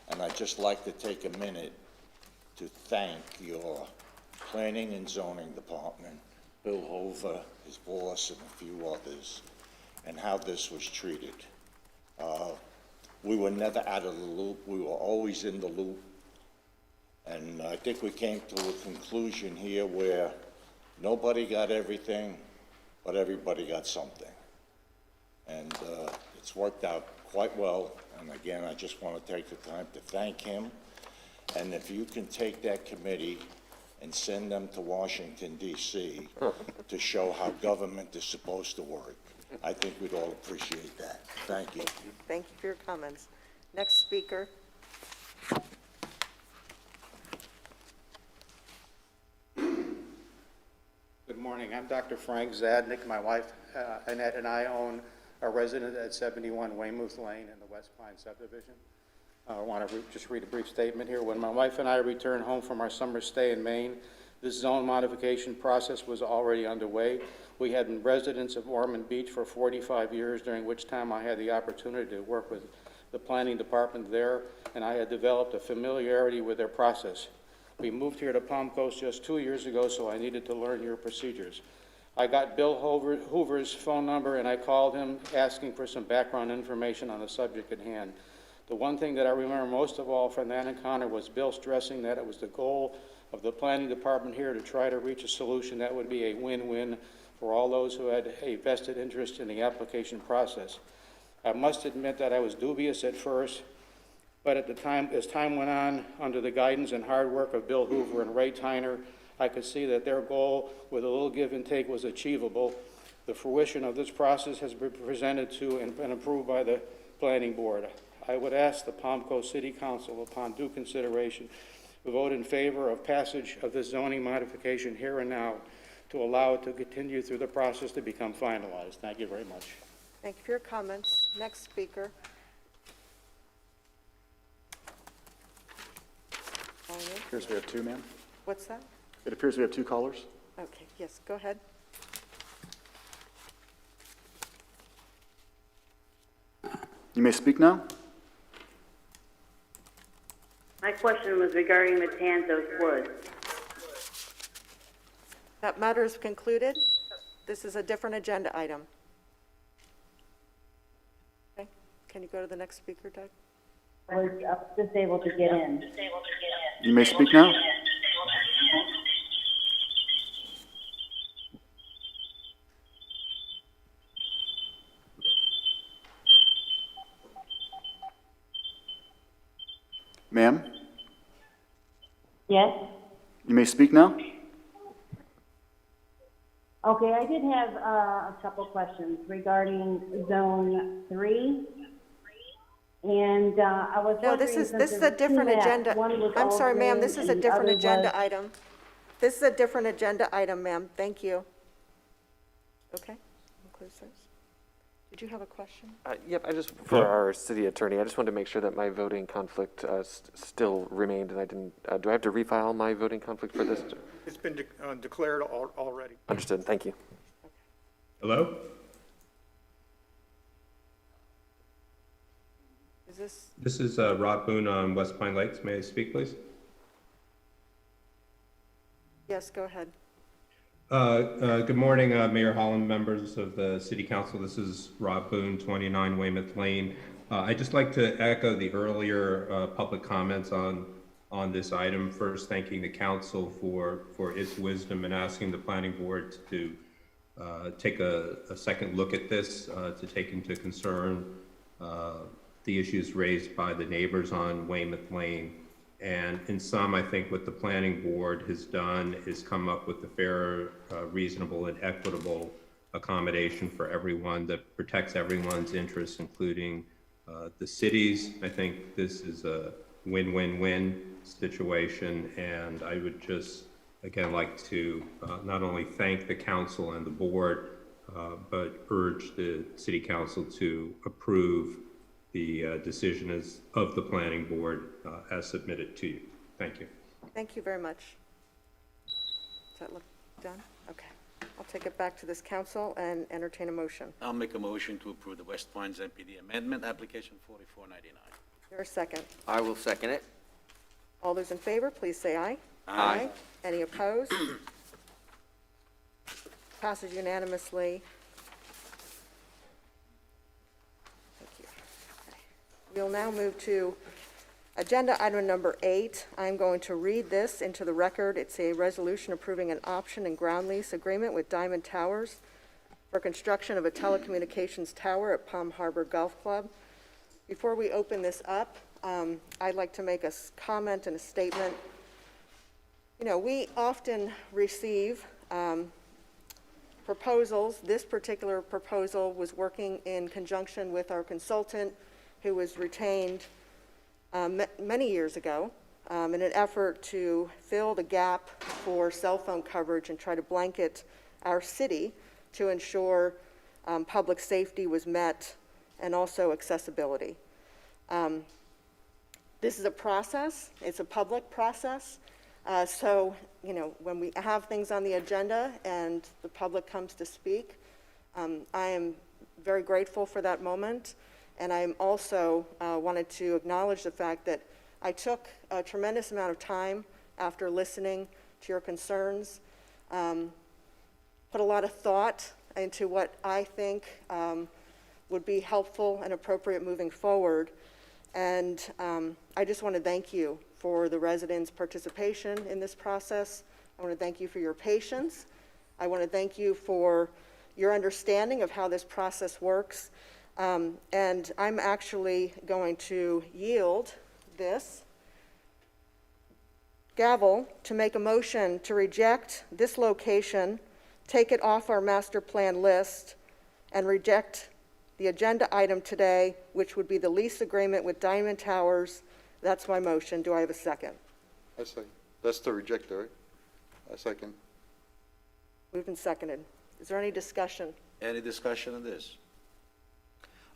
And I'd just like to take a minute to thank your Planning and Zoning Department, Bill Hoover, his boss, and a few others, and how this was treated. We were never out of the loop. We were always in the loop. And I think we came to a conclusion here where nobody got everything, but everybody got something. And it's worked out quite well. And again, I just want to take the time to thank him. And if you can take that committee and send them to Washington, D.C. to show how government is supposed to work, I think we'd all appreciate that. Thank you. Thank you for your comments. Next speaker. Good morning. I'm Dr. Frank Zadnik. My wife, Annette, and I own a residence at 71 Weymouth Lane in the West Pine subdivision. I want to just read a brief statement here. When my wife and I returned home from our summer stay in Maine, this zone modification process was already underway. We had been residents of Ormond Beach for 45 years, during which time I had the opportunity to work with the planning department there, and I had developed a familiarity with their process. We moved here to Palm Coast just 2 years ago, so I needed to learn your procedures. I got Bill Hoover's phone number, and I called him asking for some background information on the subject at hand. The one thing that I remember most of all from that encounter was Bill stressing that it was the goal of the planning department here to try to reach a solution that would be a win-win for all those who had a vested interest in the application process. I must admit that I was dubious at first, but at the time, as time went on, under the guidance and hard work of Bill Hoover and Ray Tyner, I could see that their goal with a little give and take was achievable. The fruition of this process has been presented to and approved by the Planning Board. I would ask the Palm Coast City Council, upon due consideration, to vote in favor of passage of this zoning modification here and now to allow it to continue through the process to become finalized. Thank you very much. Thank you for your comments. Next speaker. Appears we have two, ma'am. What's that? It appears we have two callers. Okay, yes, go ahead. You may speak now. My question was regarding Matanzas Woods. That matter is concluded. This is a different agenda item. Okay, can you go to the next speaker, Doug? I was just able to get in. You may speak now. Ma'am, Yes? you may speak now. Okay, I did have a couple questions regarding Zone 3. And I was No, wondering, this is since a there were two different maps, agenda. one was I'm all sorry, ma'am, green this is a and the different other agenda was- item. This is a different agenda item, ma'am. Thank you. Okay, includes those. Did you have a question? Yep, for our city attorney, I just wanted to make sure that my voting conflict still remained, and I didn't, do I have to refile my voting conflict for this? It's been declared already. Understood, thank you. Hello? Is this, This is Rob Boone on West Pine Lakes. May I speak, please? yes, go ahead. Good morning, Mayor Holland, members of the City Council. This is Rob Boone, 29 Weymouth Lane. I'd just like to echo the earlier public comments on this item. First, thanking the council for its wisdom in asking the planning board to take a second look at this, to take into concern the issues raised by the neighbors on Weymouth Lane. And in sum, I think what the planning board has done is come up with a fair, reasonable, and equitable accommodation for everyone that protects everyone's interests, including the cities. I think this is a win-win-win situation, and I would just, again, like to not only thank the council and the board, but urge the city council to approve the decision of the planning board as submitted to you. Thank you. Thank you very much. Does that look done? Okay. I'll take it back to this council and entertain a motion. I'll make a motion to approve the West Pines MPD amendment, application 4499. Here a second. I will second it. All those in favor, please say aye. Aye. Any opposed? Passes unanimously. Thank you. Okay. We'll now move to agenda item number 8. I'm going to read this into the record. It's a resolution approving an option and ground lease agreement with Diamond Towers for construction of a telecommunications tower at Palm Harbor Golf Club. Before we open this up, I'd like to make a comment and a statement. You know, we often receive proposals. This particular proposal was working in conjunction with our consultant who was retained many years ago in an effort to fill the gap for cell phone coverage and try to blanket our city to ensure public safety was met and also accessibility. This is a process. It's a public process. So, you know, when we have things on the agenda and the public comes to speak, I am very grateful for that moment. And I'm also wanted to acknowledge the fact that I took a tremendous amount of time after listening to your concerns, put a lot of thought into what I think would be helpful and appropriate moving forward. And I just want to thank you for the residents' participation in this process. I want to thank you for your patience. I want to thank you for your understanding of how this process works. And I'm actually going to yield this gavel to make a motion to reject this location take it off our master plan list and reject the agenda item today, which would be the lease agreement with Diamond Towers. That's my motion. Do I have a second? I second. That's the rejector, right? I second. Moved and seconded. Is there any discussion? Any discussion on this?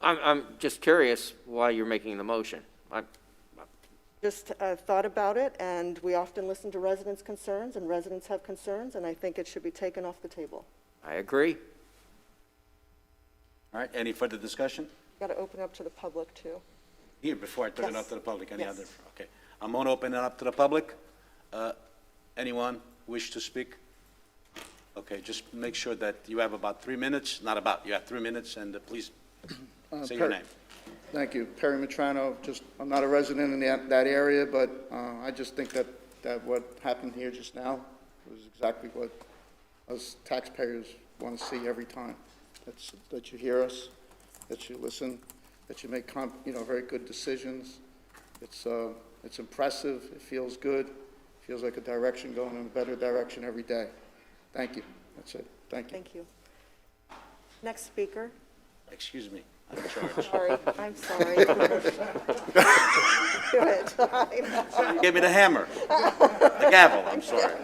I'm just curious why you're making the motion. Just thought about it, and we often listen to residents' concerns, and residents have concerns, and I think it should be taken off the table. I agree. All right, any further discussion? Got to open up to the public, too. Here, before I turn it Yes. up to the public, any Yes. other? Okay, I'm going to open it up to the public. Anyone wish to speak? Okay, just make sure that you have about 3 minutes, not about, you have 3 minutes, and please say your name. Thank you. Perry Matrano, I'm not a resident in that area, but I just think that what happened here just now was exactly what us taxpayers want to see every time. That you hear us, that you listen, that you make very good decisions. It's impressive. It feels good. It feels like a direction going in a better direction every day. Thank you. That's it. Thank you. Thank you. Next speaker. Excuse me, I'm in charge. Sorry, I'm sorry. Do it. I know. Give me the hammer, the gavel, I'm sorry.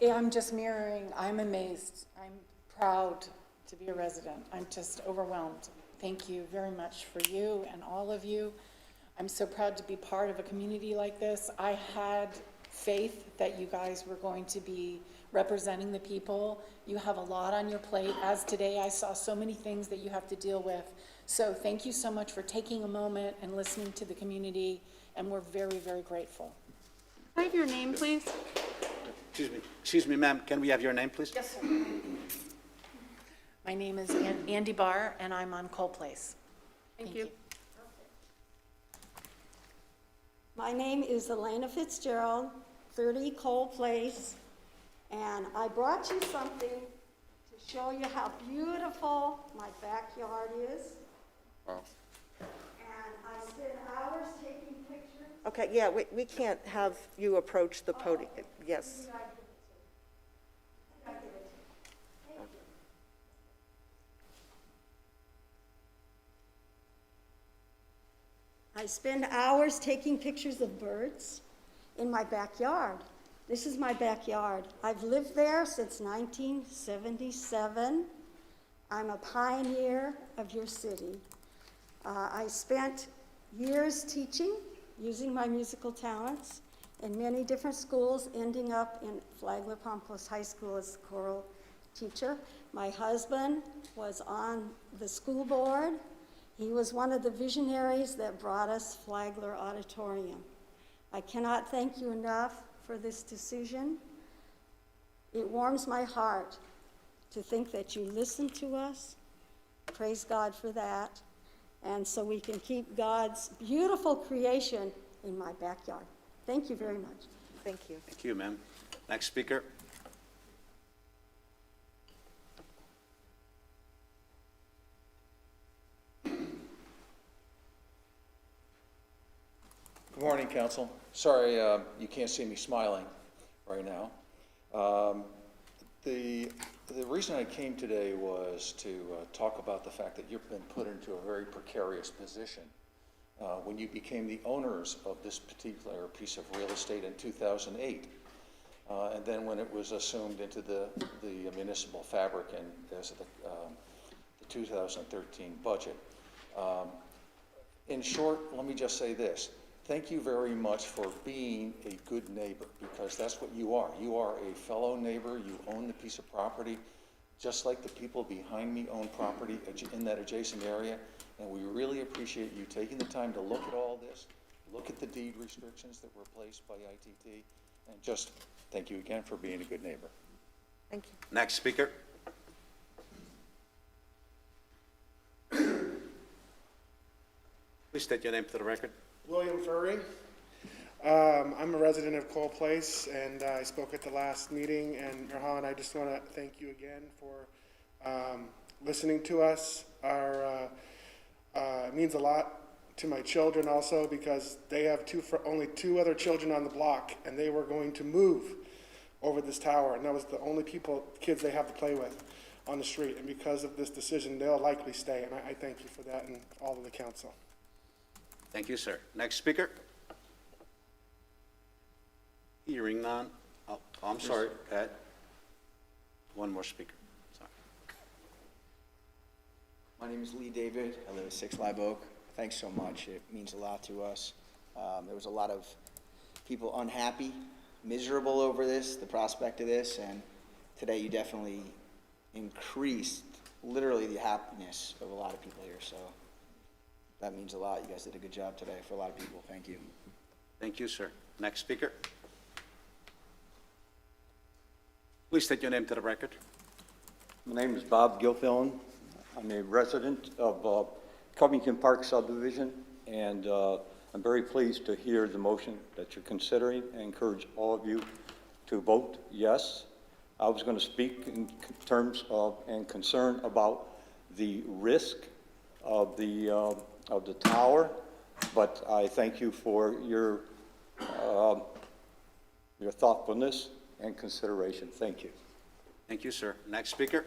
I'm just mirroring, I'm amazed. I'm proud to be a resident. I'm just overwhelmed. Thank you very much for you and all of you. I'm so proud to be part of a community like this. I had faith that you guys were going to be representing the people. You have a lot on your plate. As today, I saw so many things that you have to deal with. So thank you so much for taking a moment and listening to the community, and we're very, very grateful. Can I have your name, please? Excuse me, ma'am, can we have your name, please? Yes, sir. My name is Andy Barr, and I'm on Cole Place. Thank you. My name is Elena Fitzgerald, 30 Cole Place, and I brought you something to show you how beautiful my backyard is. Wow. And I spend hours taking pictures. Okay, yeah, we can't have you approach the podium. Yes. I spend hours taking pictures of birds in my backyard. This is my backyard. I've lived there since 1977. I'm a pioneer of your city. I spent years teaching, using my musical talents in many different schools, ending up in Flagler Palm Coast High School as a choral teacher. My husband was on the school board. He was one of the visionaries that brought us Flagler Auditorium. I cannot thank you enough for this decision. It warms my heart to think that you listen to us. Praise God for that. And so we can keep God's beautiful creation in my backyard. Thank you very much. Thank you. Thank you, ma'am. Next speaker. Good morning, council. Sorry you can't see me smiling right now. The reason I came today was to talk about the fact that you've been put into a very precarious position when you became the owners of this particular piece of real estate in 2008. And then when it was assumed into the municipal fabric and as the 2013 budget. In short, let me just say this. Thank you very much for being a good neighbor, because that's what you are. You are a fellow neighbor. You own the piece of property, just like the people behind me own property in that adjacent area. And we really appreciate you taking the time to look at all this, look at the deed restrictions that were placed by ITT, and just thank you again for being a good neighbor. Thank you. Next speaker. Please state your name for the record. William Furry. I'm a resident of Cole Place, and I spoke at the last meeting. And Mayor Holland, I just want to thank you again for listening to us. It means a lot to my children also, because they have only two other children on the block, and they were going to move over this tower, and that was the only kids they have to play with on the street. And because of this decision, they'll likely stay, and I thank you for that and all of the council. Thank you, sir. Next speaker? Hearing none. Oh, I'm sorry, Pat. One more speaker. Sorry. My name is Lee David. I live at 6 Live Oak. Thanks so much. It means a lot to us. There was a lot of people unhappy, miserable over this, the prospect of this, and today you definitely increased literally the happiness of a lot of people here. So that means a lot. You guys did a good job today for a lot of people. Thank you. Thank you, sir. Next speaker? Please state your name to the record. My name is Bob Gilfillan. I'm a resident of Covington Park subdivision, and I'm very pleased to hear the motion that you're considering. I encourage all of you to vote yes. I was going to speak in terms of and concern about the risk of the tower, but I thank you for your thoughtfulness and consideration. Thank you. Thank you, sir. Next speaker?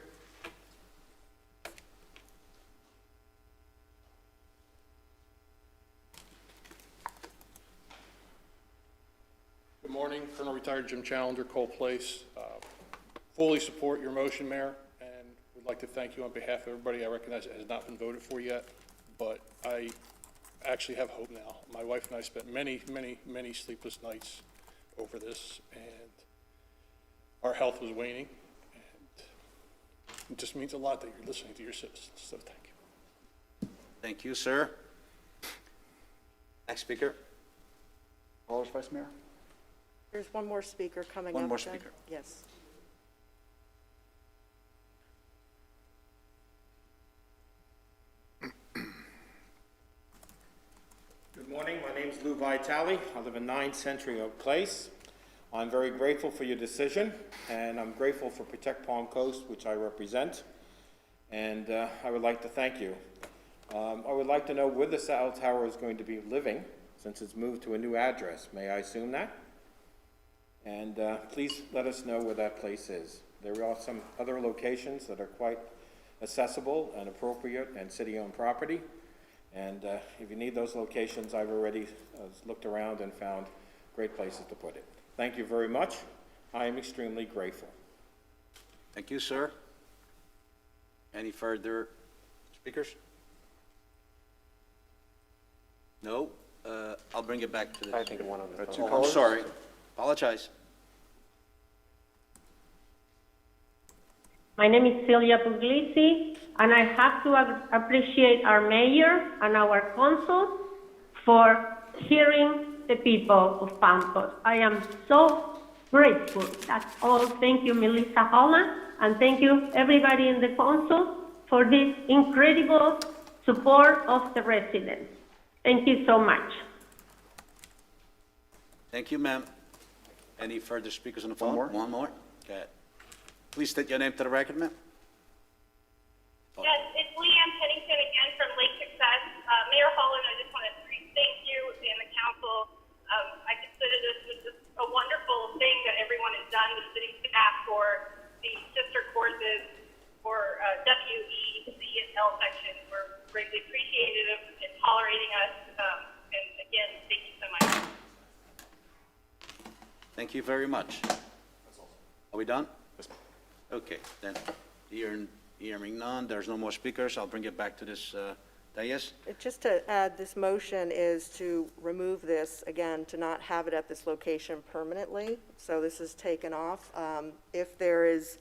Good morning, Colonel Retired Jim Challenger, Cole Place. Fully support your motion, Mayor, and would like to thank you on behalf of everybody. I recognize it has not been voted for yet, but I actually have hope now. My wife and I spent many, many, many sleepless nights over this, and our health was waning, and it just means a lot that you're listening to your citizens, so thank you. Thank you, sir. Next speaker? Callers, Vice Mayor? There's one more speaker coming up. One more then. speaker. Yes. Good morning. My name is Lou Vitale. I live in 9 Century Oak Place. I'm very grateful for your decision, and I'm grateful for Protect Palm Coast, which I represent, and I would like to thank you. I would like to know where the cell tower is going to be living, since it's moved to a new address. May I assume that? And please let us know where that place is. There are some other locations that are quite accessible and appropriate and city-owned property. And if you need those locations, I've already looked around and found great places to put it. Thank you very much. I am extremely grateful. Thank you, sir. Any further speakers? No? I'll bring it back to this. I think one on the phone. Oh, I'm sorry. Apologize. My name is Celia Puglisi, and I have to appreciate our mayor and our council for hearing the people of Palm Coast. I am so grateful. That's all. Thank you, Melissa Holland, and thank you, everybody in the council, for this incredible support of the residents. Thank you so much. Thank you, ma'am. Any further speakers on the phone? One more? Okay. Please state your name to the record, ma'am. Yes, it's Leanne Pennington again from Lake Success. Mayor Holland, I just want to thank you and the council. I consider this was just a wonderful thing that everyone has done, the city staff, for the sister courses for WE, the ESL section. We're greatly appreciative in tolerating us. And again, thank you so much. Thank you very much. Are we done? Okay, then, hearing none, there's no more speakers. I'll bring it back to this dais. Just to add, this motion is to remove this, again, to not have it at this location permanently. So this is taken off. If there is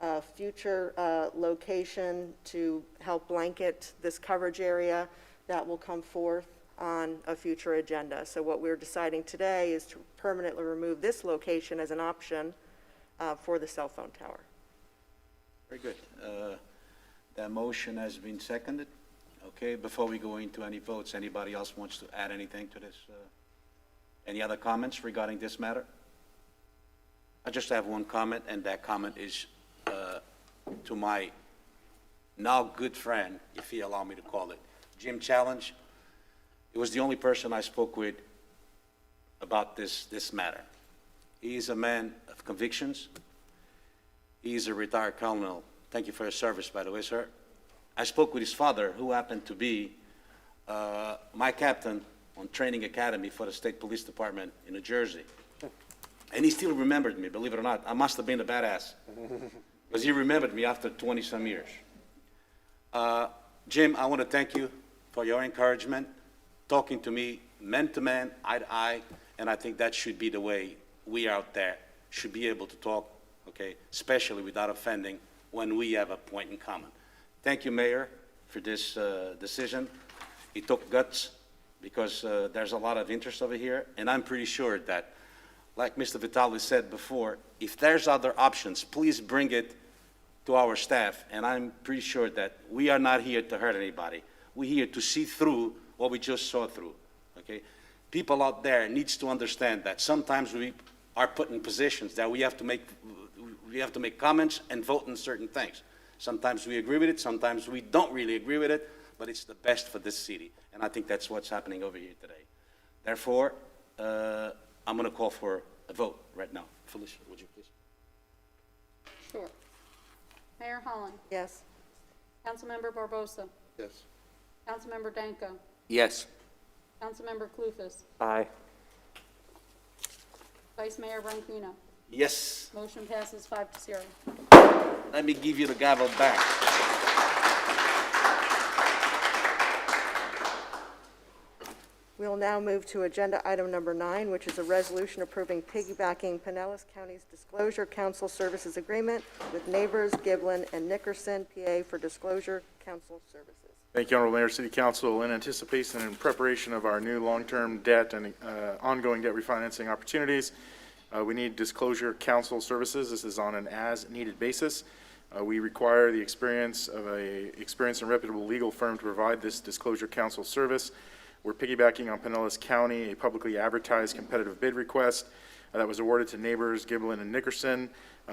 a future location to help blanket this coverage area, that will come forth on a future agenda. So what we're deciding today is to permanently remove this location as an option for the cell phone tower. Very good. That motion has been seconded. Okay, before we go into any votes, anybody else wants to add anything to this? Any other comments regarding this matter? I just have one comment, and that comment is to my now good friend, if he allow me to call it, Jim Challenge. It was the only person I spoke with about this matter. He is a man of convictions. He is a retired colonel. Thank you for your service, by the way, sir. I spoke with his father, who happened to be my captain on training academy for the state police department in New Jersey. And he still remembered me, believe it or not. I must have been a badass, because he remembered me after 20-some years. Jim, I want to thank you for your encouragement, talking to me man to man, eye to eye, and I think that should be the way we out there should be able to talk, okay, especially without offending when we have a point in common. Thank you, Mayor, for this decision. It took guts, because there's a lot of interest over here, and I'm pretty sure that, like Mr. Vitale said before, if there's other options, please bring it to our staff, and I'm pretty sure that we are not here to hurt anybody. We're here to see through what we just saw through, okay? People out there needs to understand that sometimes we are put in positions that we have to make comments and vote on certain things. Sometimes we agree with it, sometimes we don't really agree with it, but it's the best for this city, and I think that's what's happening over here today. Therefore, I'm going to call for a vote right now. Felicia, would you please? Sure. Mayor Holland? Yes. Councilmember Barbosa? Yes. Councilmember Danko? Yes. Councilmember Clufus? Aye. Vice Mayor Branquinho? Yes. Motion passes 5-0. Let me give you the gavel back. We'll now move to agenda item number 9, which is a resolution approving piggybacking Pinellas County's Disclosure Council Services Agreement with Neighbors, Giblin, and Nickerson, PA for Disclosure Council Services. Thank you, Honorable Mayor, City Council. In anticipation and in preparation of our new long-term debt and ongoing debt refinancing opportunities, we need Disclosure Council Services. This is on an as-needed basis. We require the experience of an experienced and reputable legal firm to provide this Disclosure Council service. We're piggybacking on Pinellas County, a publicly advertised competitive bid request that was awarded to Neighbors, Giblin, and Nickerson.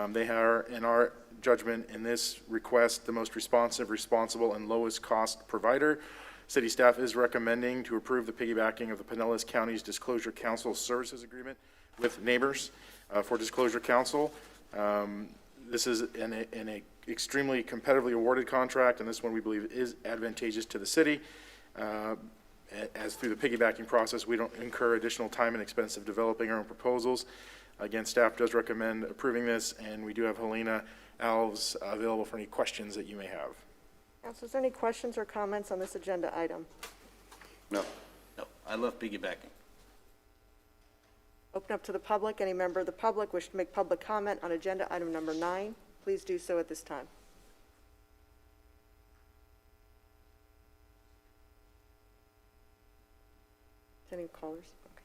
They are, in our judgment, in this request, the most responsive, responsible, and lowest cost provider. City staff is recommending to approve the piggybacking of the Pinellas County's Disclosure Council Services Agreement with Neighbors for Disclosure Council. This is an extremely competitively awarded contract, and this one we believe is advantageous to the city. As through the piggybacking process, we don't incur additional time and expense of developing our own proposals. Again, staff does recommend approving this, and we do have Helena Alves available for any questions that you may have. Council, is there any questions or comments on this agenda item? No. No, I love piggybacking. Open up to the public. Any member of the public wish to make public comment on agenda item number 9, please do so at this time. Any callers? Okay.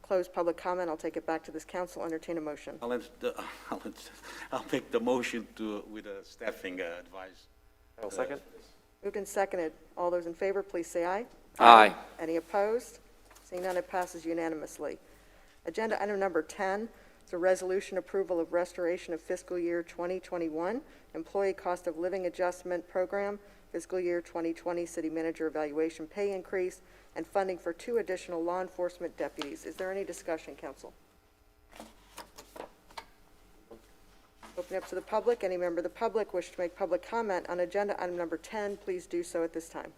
Close public comment. I'll take it back to this council. Entertain a motion. I'll make the motion with a staffing advice. I will second. Moved and seconded. All those in favor, please say aye. Aye. Any opposed? Seeing none, it passes unanimously. Agenda item number 10 is a resolution approval of restoration of fiscal year 2021 employee cost of living adjustment program, fiscal year 2020 city manager evaluation pay increase, and funding for 2 additional law enforcement deputies. Is there any discussion, council? Open up to the public. Any member of the public wish to make public comment on agenda item number 10, please do so at this time.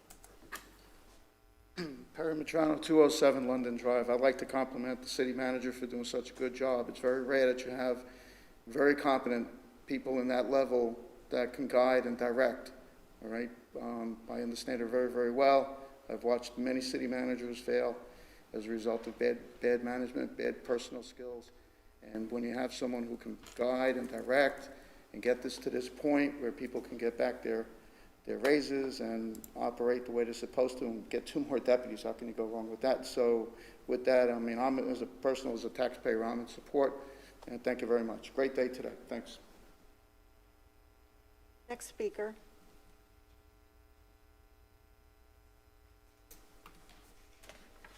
Perry Matrano, 207 London Drive. I'd like to compliment the city manager for doing such a good job. It's very rare that you have very competent people in that level that can guide and direct, all right? I understand her very, very well. I've watched many city managers fail as a result of bad management, bad personal skills. And when you have someone who can guide and direct and get this to this point where people can get back their raises and operate the way they're supposed to and get 2 more deputies, how can you go wrong with that? So with that, I mean, I'm as a taxpayer, I'm in support, and thank you very much. Great day today. Thanks. Next speaker.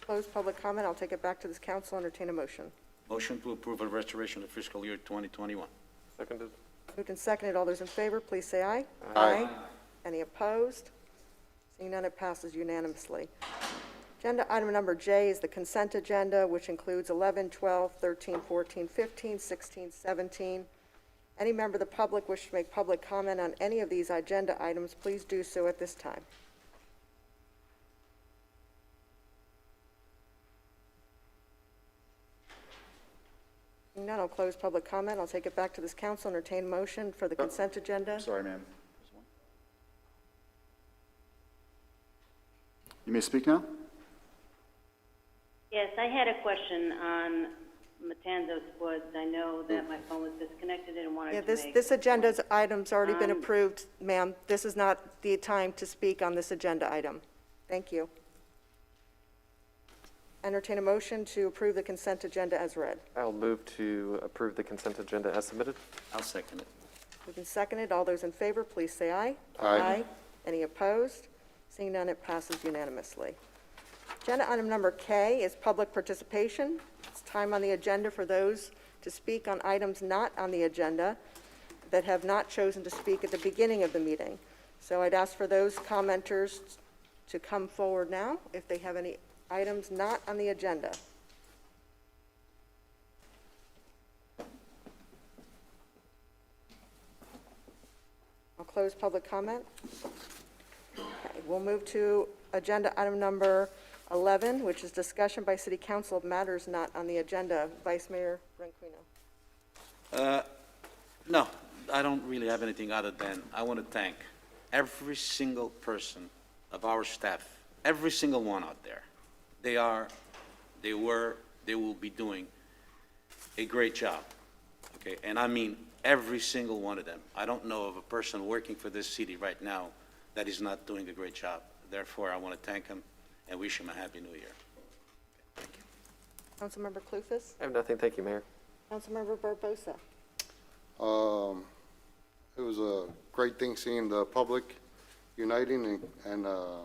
Close public comment. I'll take it back to this council. Entertain a motion. Motion to approve a restoration of fiscal year 2021. Seconded. Moved and seconded. All those in favor, please say aye. Aye. Any opposed? Seeing none, it passes unanimously. Agenda item number J is the consent agenda, which includes 11, 12, 13, 14, 15, 16, 17. Any member of the public wish to make public comment on any of these agenda items, please do so at this time. Seeing none, I'll close public comment. I'll take it back to this council, entertain motion for the consent agenda. Sorry, ma'am. There's one. You may speak now. Yes, I had a question on Matanzas Woods. I know that my phone was disconnected and wanted Yeah, to this, make... this agenda's item's already been approved, ma'am. This is not the time to speak on this agenda item. Thank you. Entertain a motion to approve the consent agenda as read. I'll move to approve the consent agenda as submitted. I'll second it. Moved and seconded. All those in favor, please say aye. Aye. Any opposed? Seeing none, it passes unanimously. Agenda item number K is public participation. It's time on the agenda for those to speak on items not on the agenda that have not chosen to speak at the beginning of the meeting. So I'd ask for those commenters to come forward now if they have any items not on the agenda. I'll close public comment. Okay, we'll move to agenda item number 11, which is discussion by City Council of matters not on the agenda. Vice Mayor Branquinho. No, I don't really have anything other than I want to thank every single person of our staff, every single one out there. They will be doing a great job, okay? And I mean every single one of them. I don't know of a person working for this city right now that is not doing a great job. Therefore, I want to thank them and wish them a Happy New Year. Thank you. Councilmember Clufus? I have nothing. Thank you, Mayor. Councilmember Barbosa? It was a great thing seeing the public uniting and the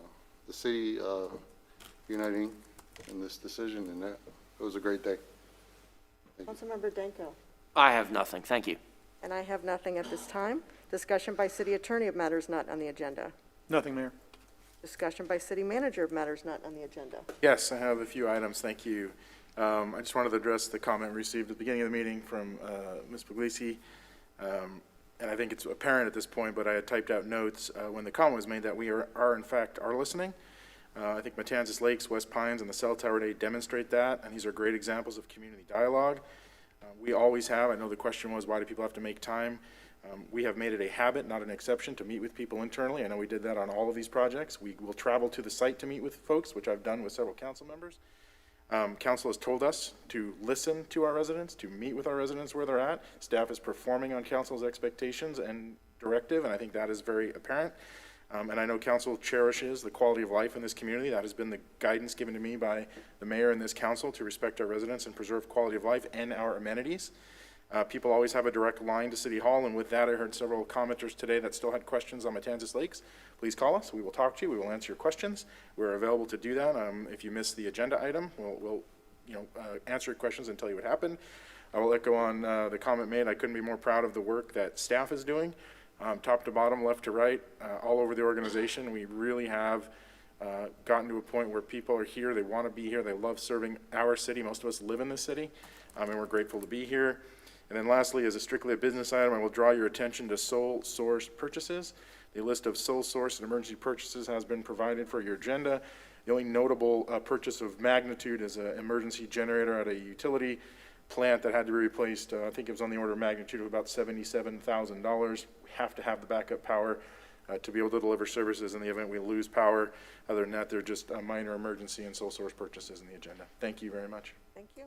city uniting in this decision, and it was a great day. Councilmember Danko? I have nothing. Thank you. And I have nothing at this time. Discussion by City Attorney of matters not on the agenda. Nothing, Mayor. Discussion by City Manager of matters not on the agenda. Yes, I have a few items, thank you. I just wanted to address the comment received at the beginning of the meeting from Ms. Puglisi. And I think it's apparent at this point, but I had typed out notes when the comment was made that we are in fact listening. I think Matanzas Lakes, West Pines, and the Cell Tower Day demonstrate that, and these are great examples of community dialogue. We always have. I know the question was, why do people have to make time? We have made it a habit, not an exception, to meet with people internally. I know we did that on all of these projects. We will travel to the site to meet with folks, which I've done with several council members. Council has told us to listen to our residents, to meet with our residents where they're at. Staff is performing on council's expectations and directive, and I think that is very apparent. And I know council cherishes the quality of life in this community. That has been the guidance given to me by the mayor and this council to respect our residents and preserve quality of life and our amenities. People always have a direct line to City Hall, and with that, I heard several commenters today that still had questions on Matanzas Lakes. Please call us. We will talk to you. We will answer your questions. We're available to do that. If you miss the agenda item, we'll answer your questions and tell you what happened. I will echo on the comment made. I couldn't be more proud of the work that staff is doing, top to bottom, left to right, all over the organization. We really have gotten to a point where people are here. They want to be here. They love serving our city. Most of us live in this city, and we're grateful to be here. And then lastly, as strictly a business item, I will draw your attention to sole source purchases. The list of sole source and emergency purchases has been provided for your agenda. The only notable purchase of magnitude is an emergency generator at a utility plant that had to be replaced. I think it was on the order of magnitude of about $77,000. We have to have the backup power to be able to deliver services in the event we lose power. Other than that, they're just a minor emergency and sole source purchases in the agenda. Thank you very much. Thank you.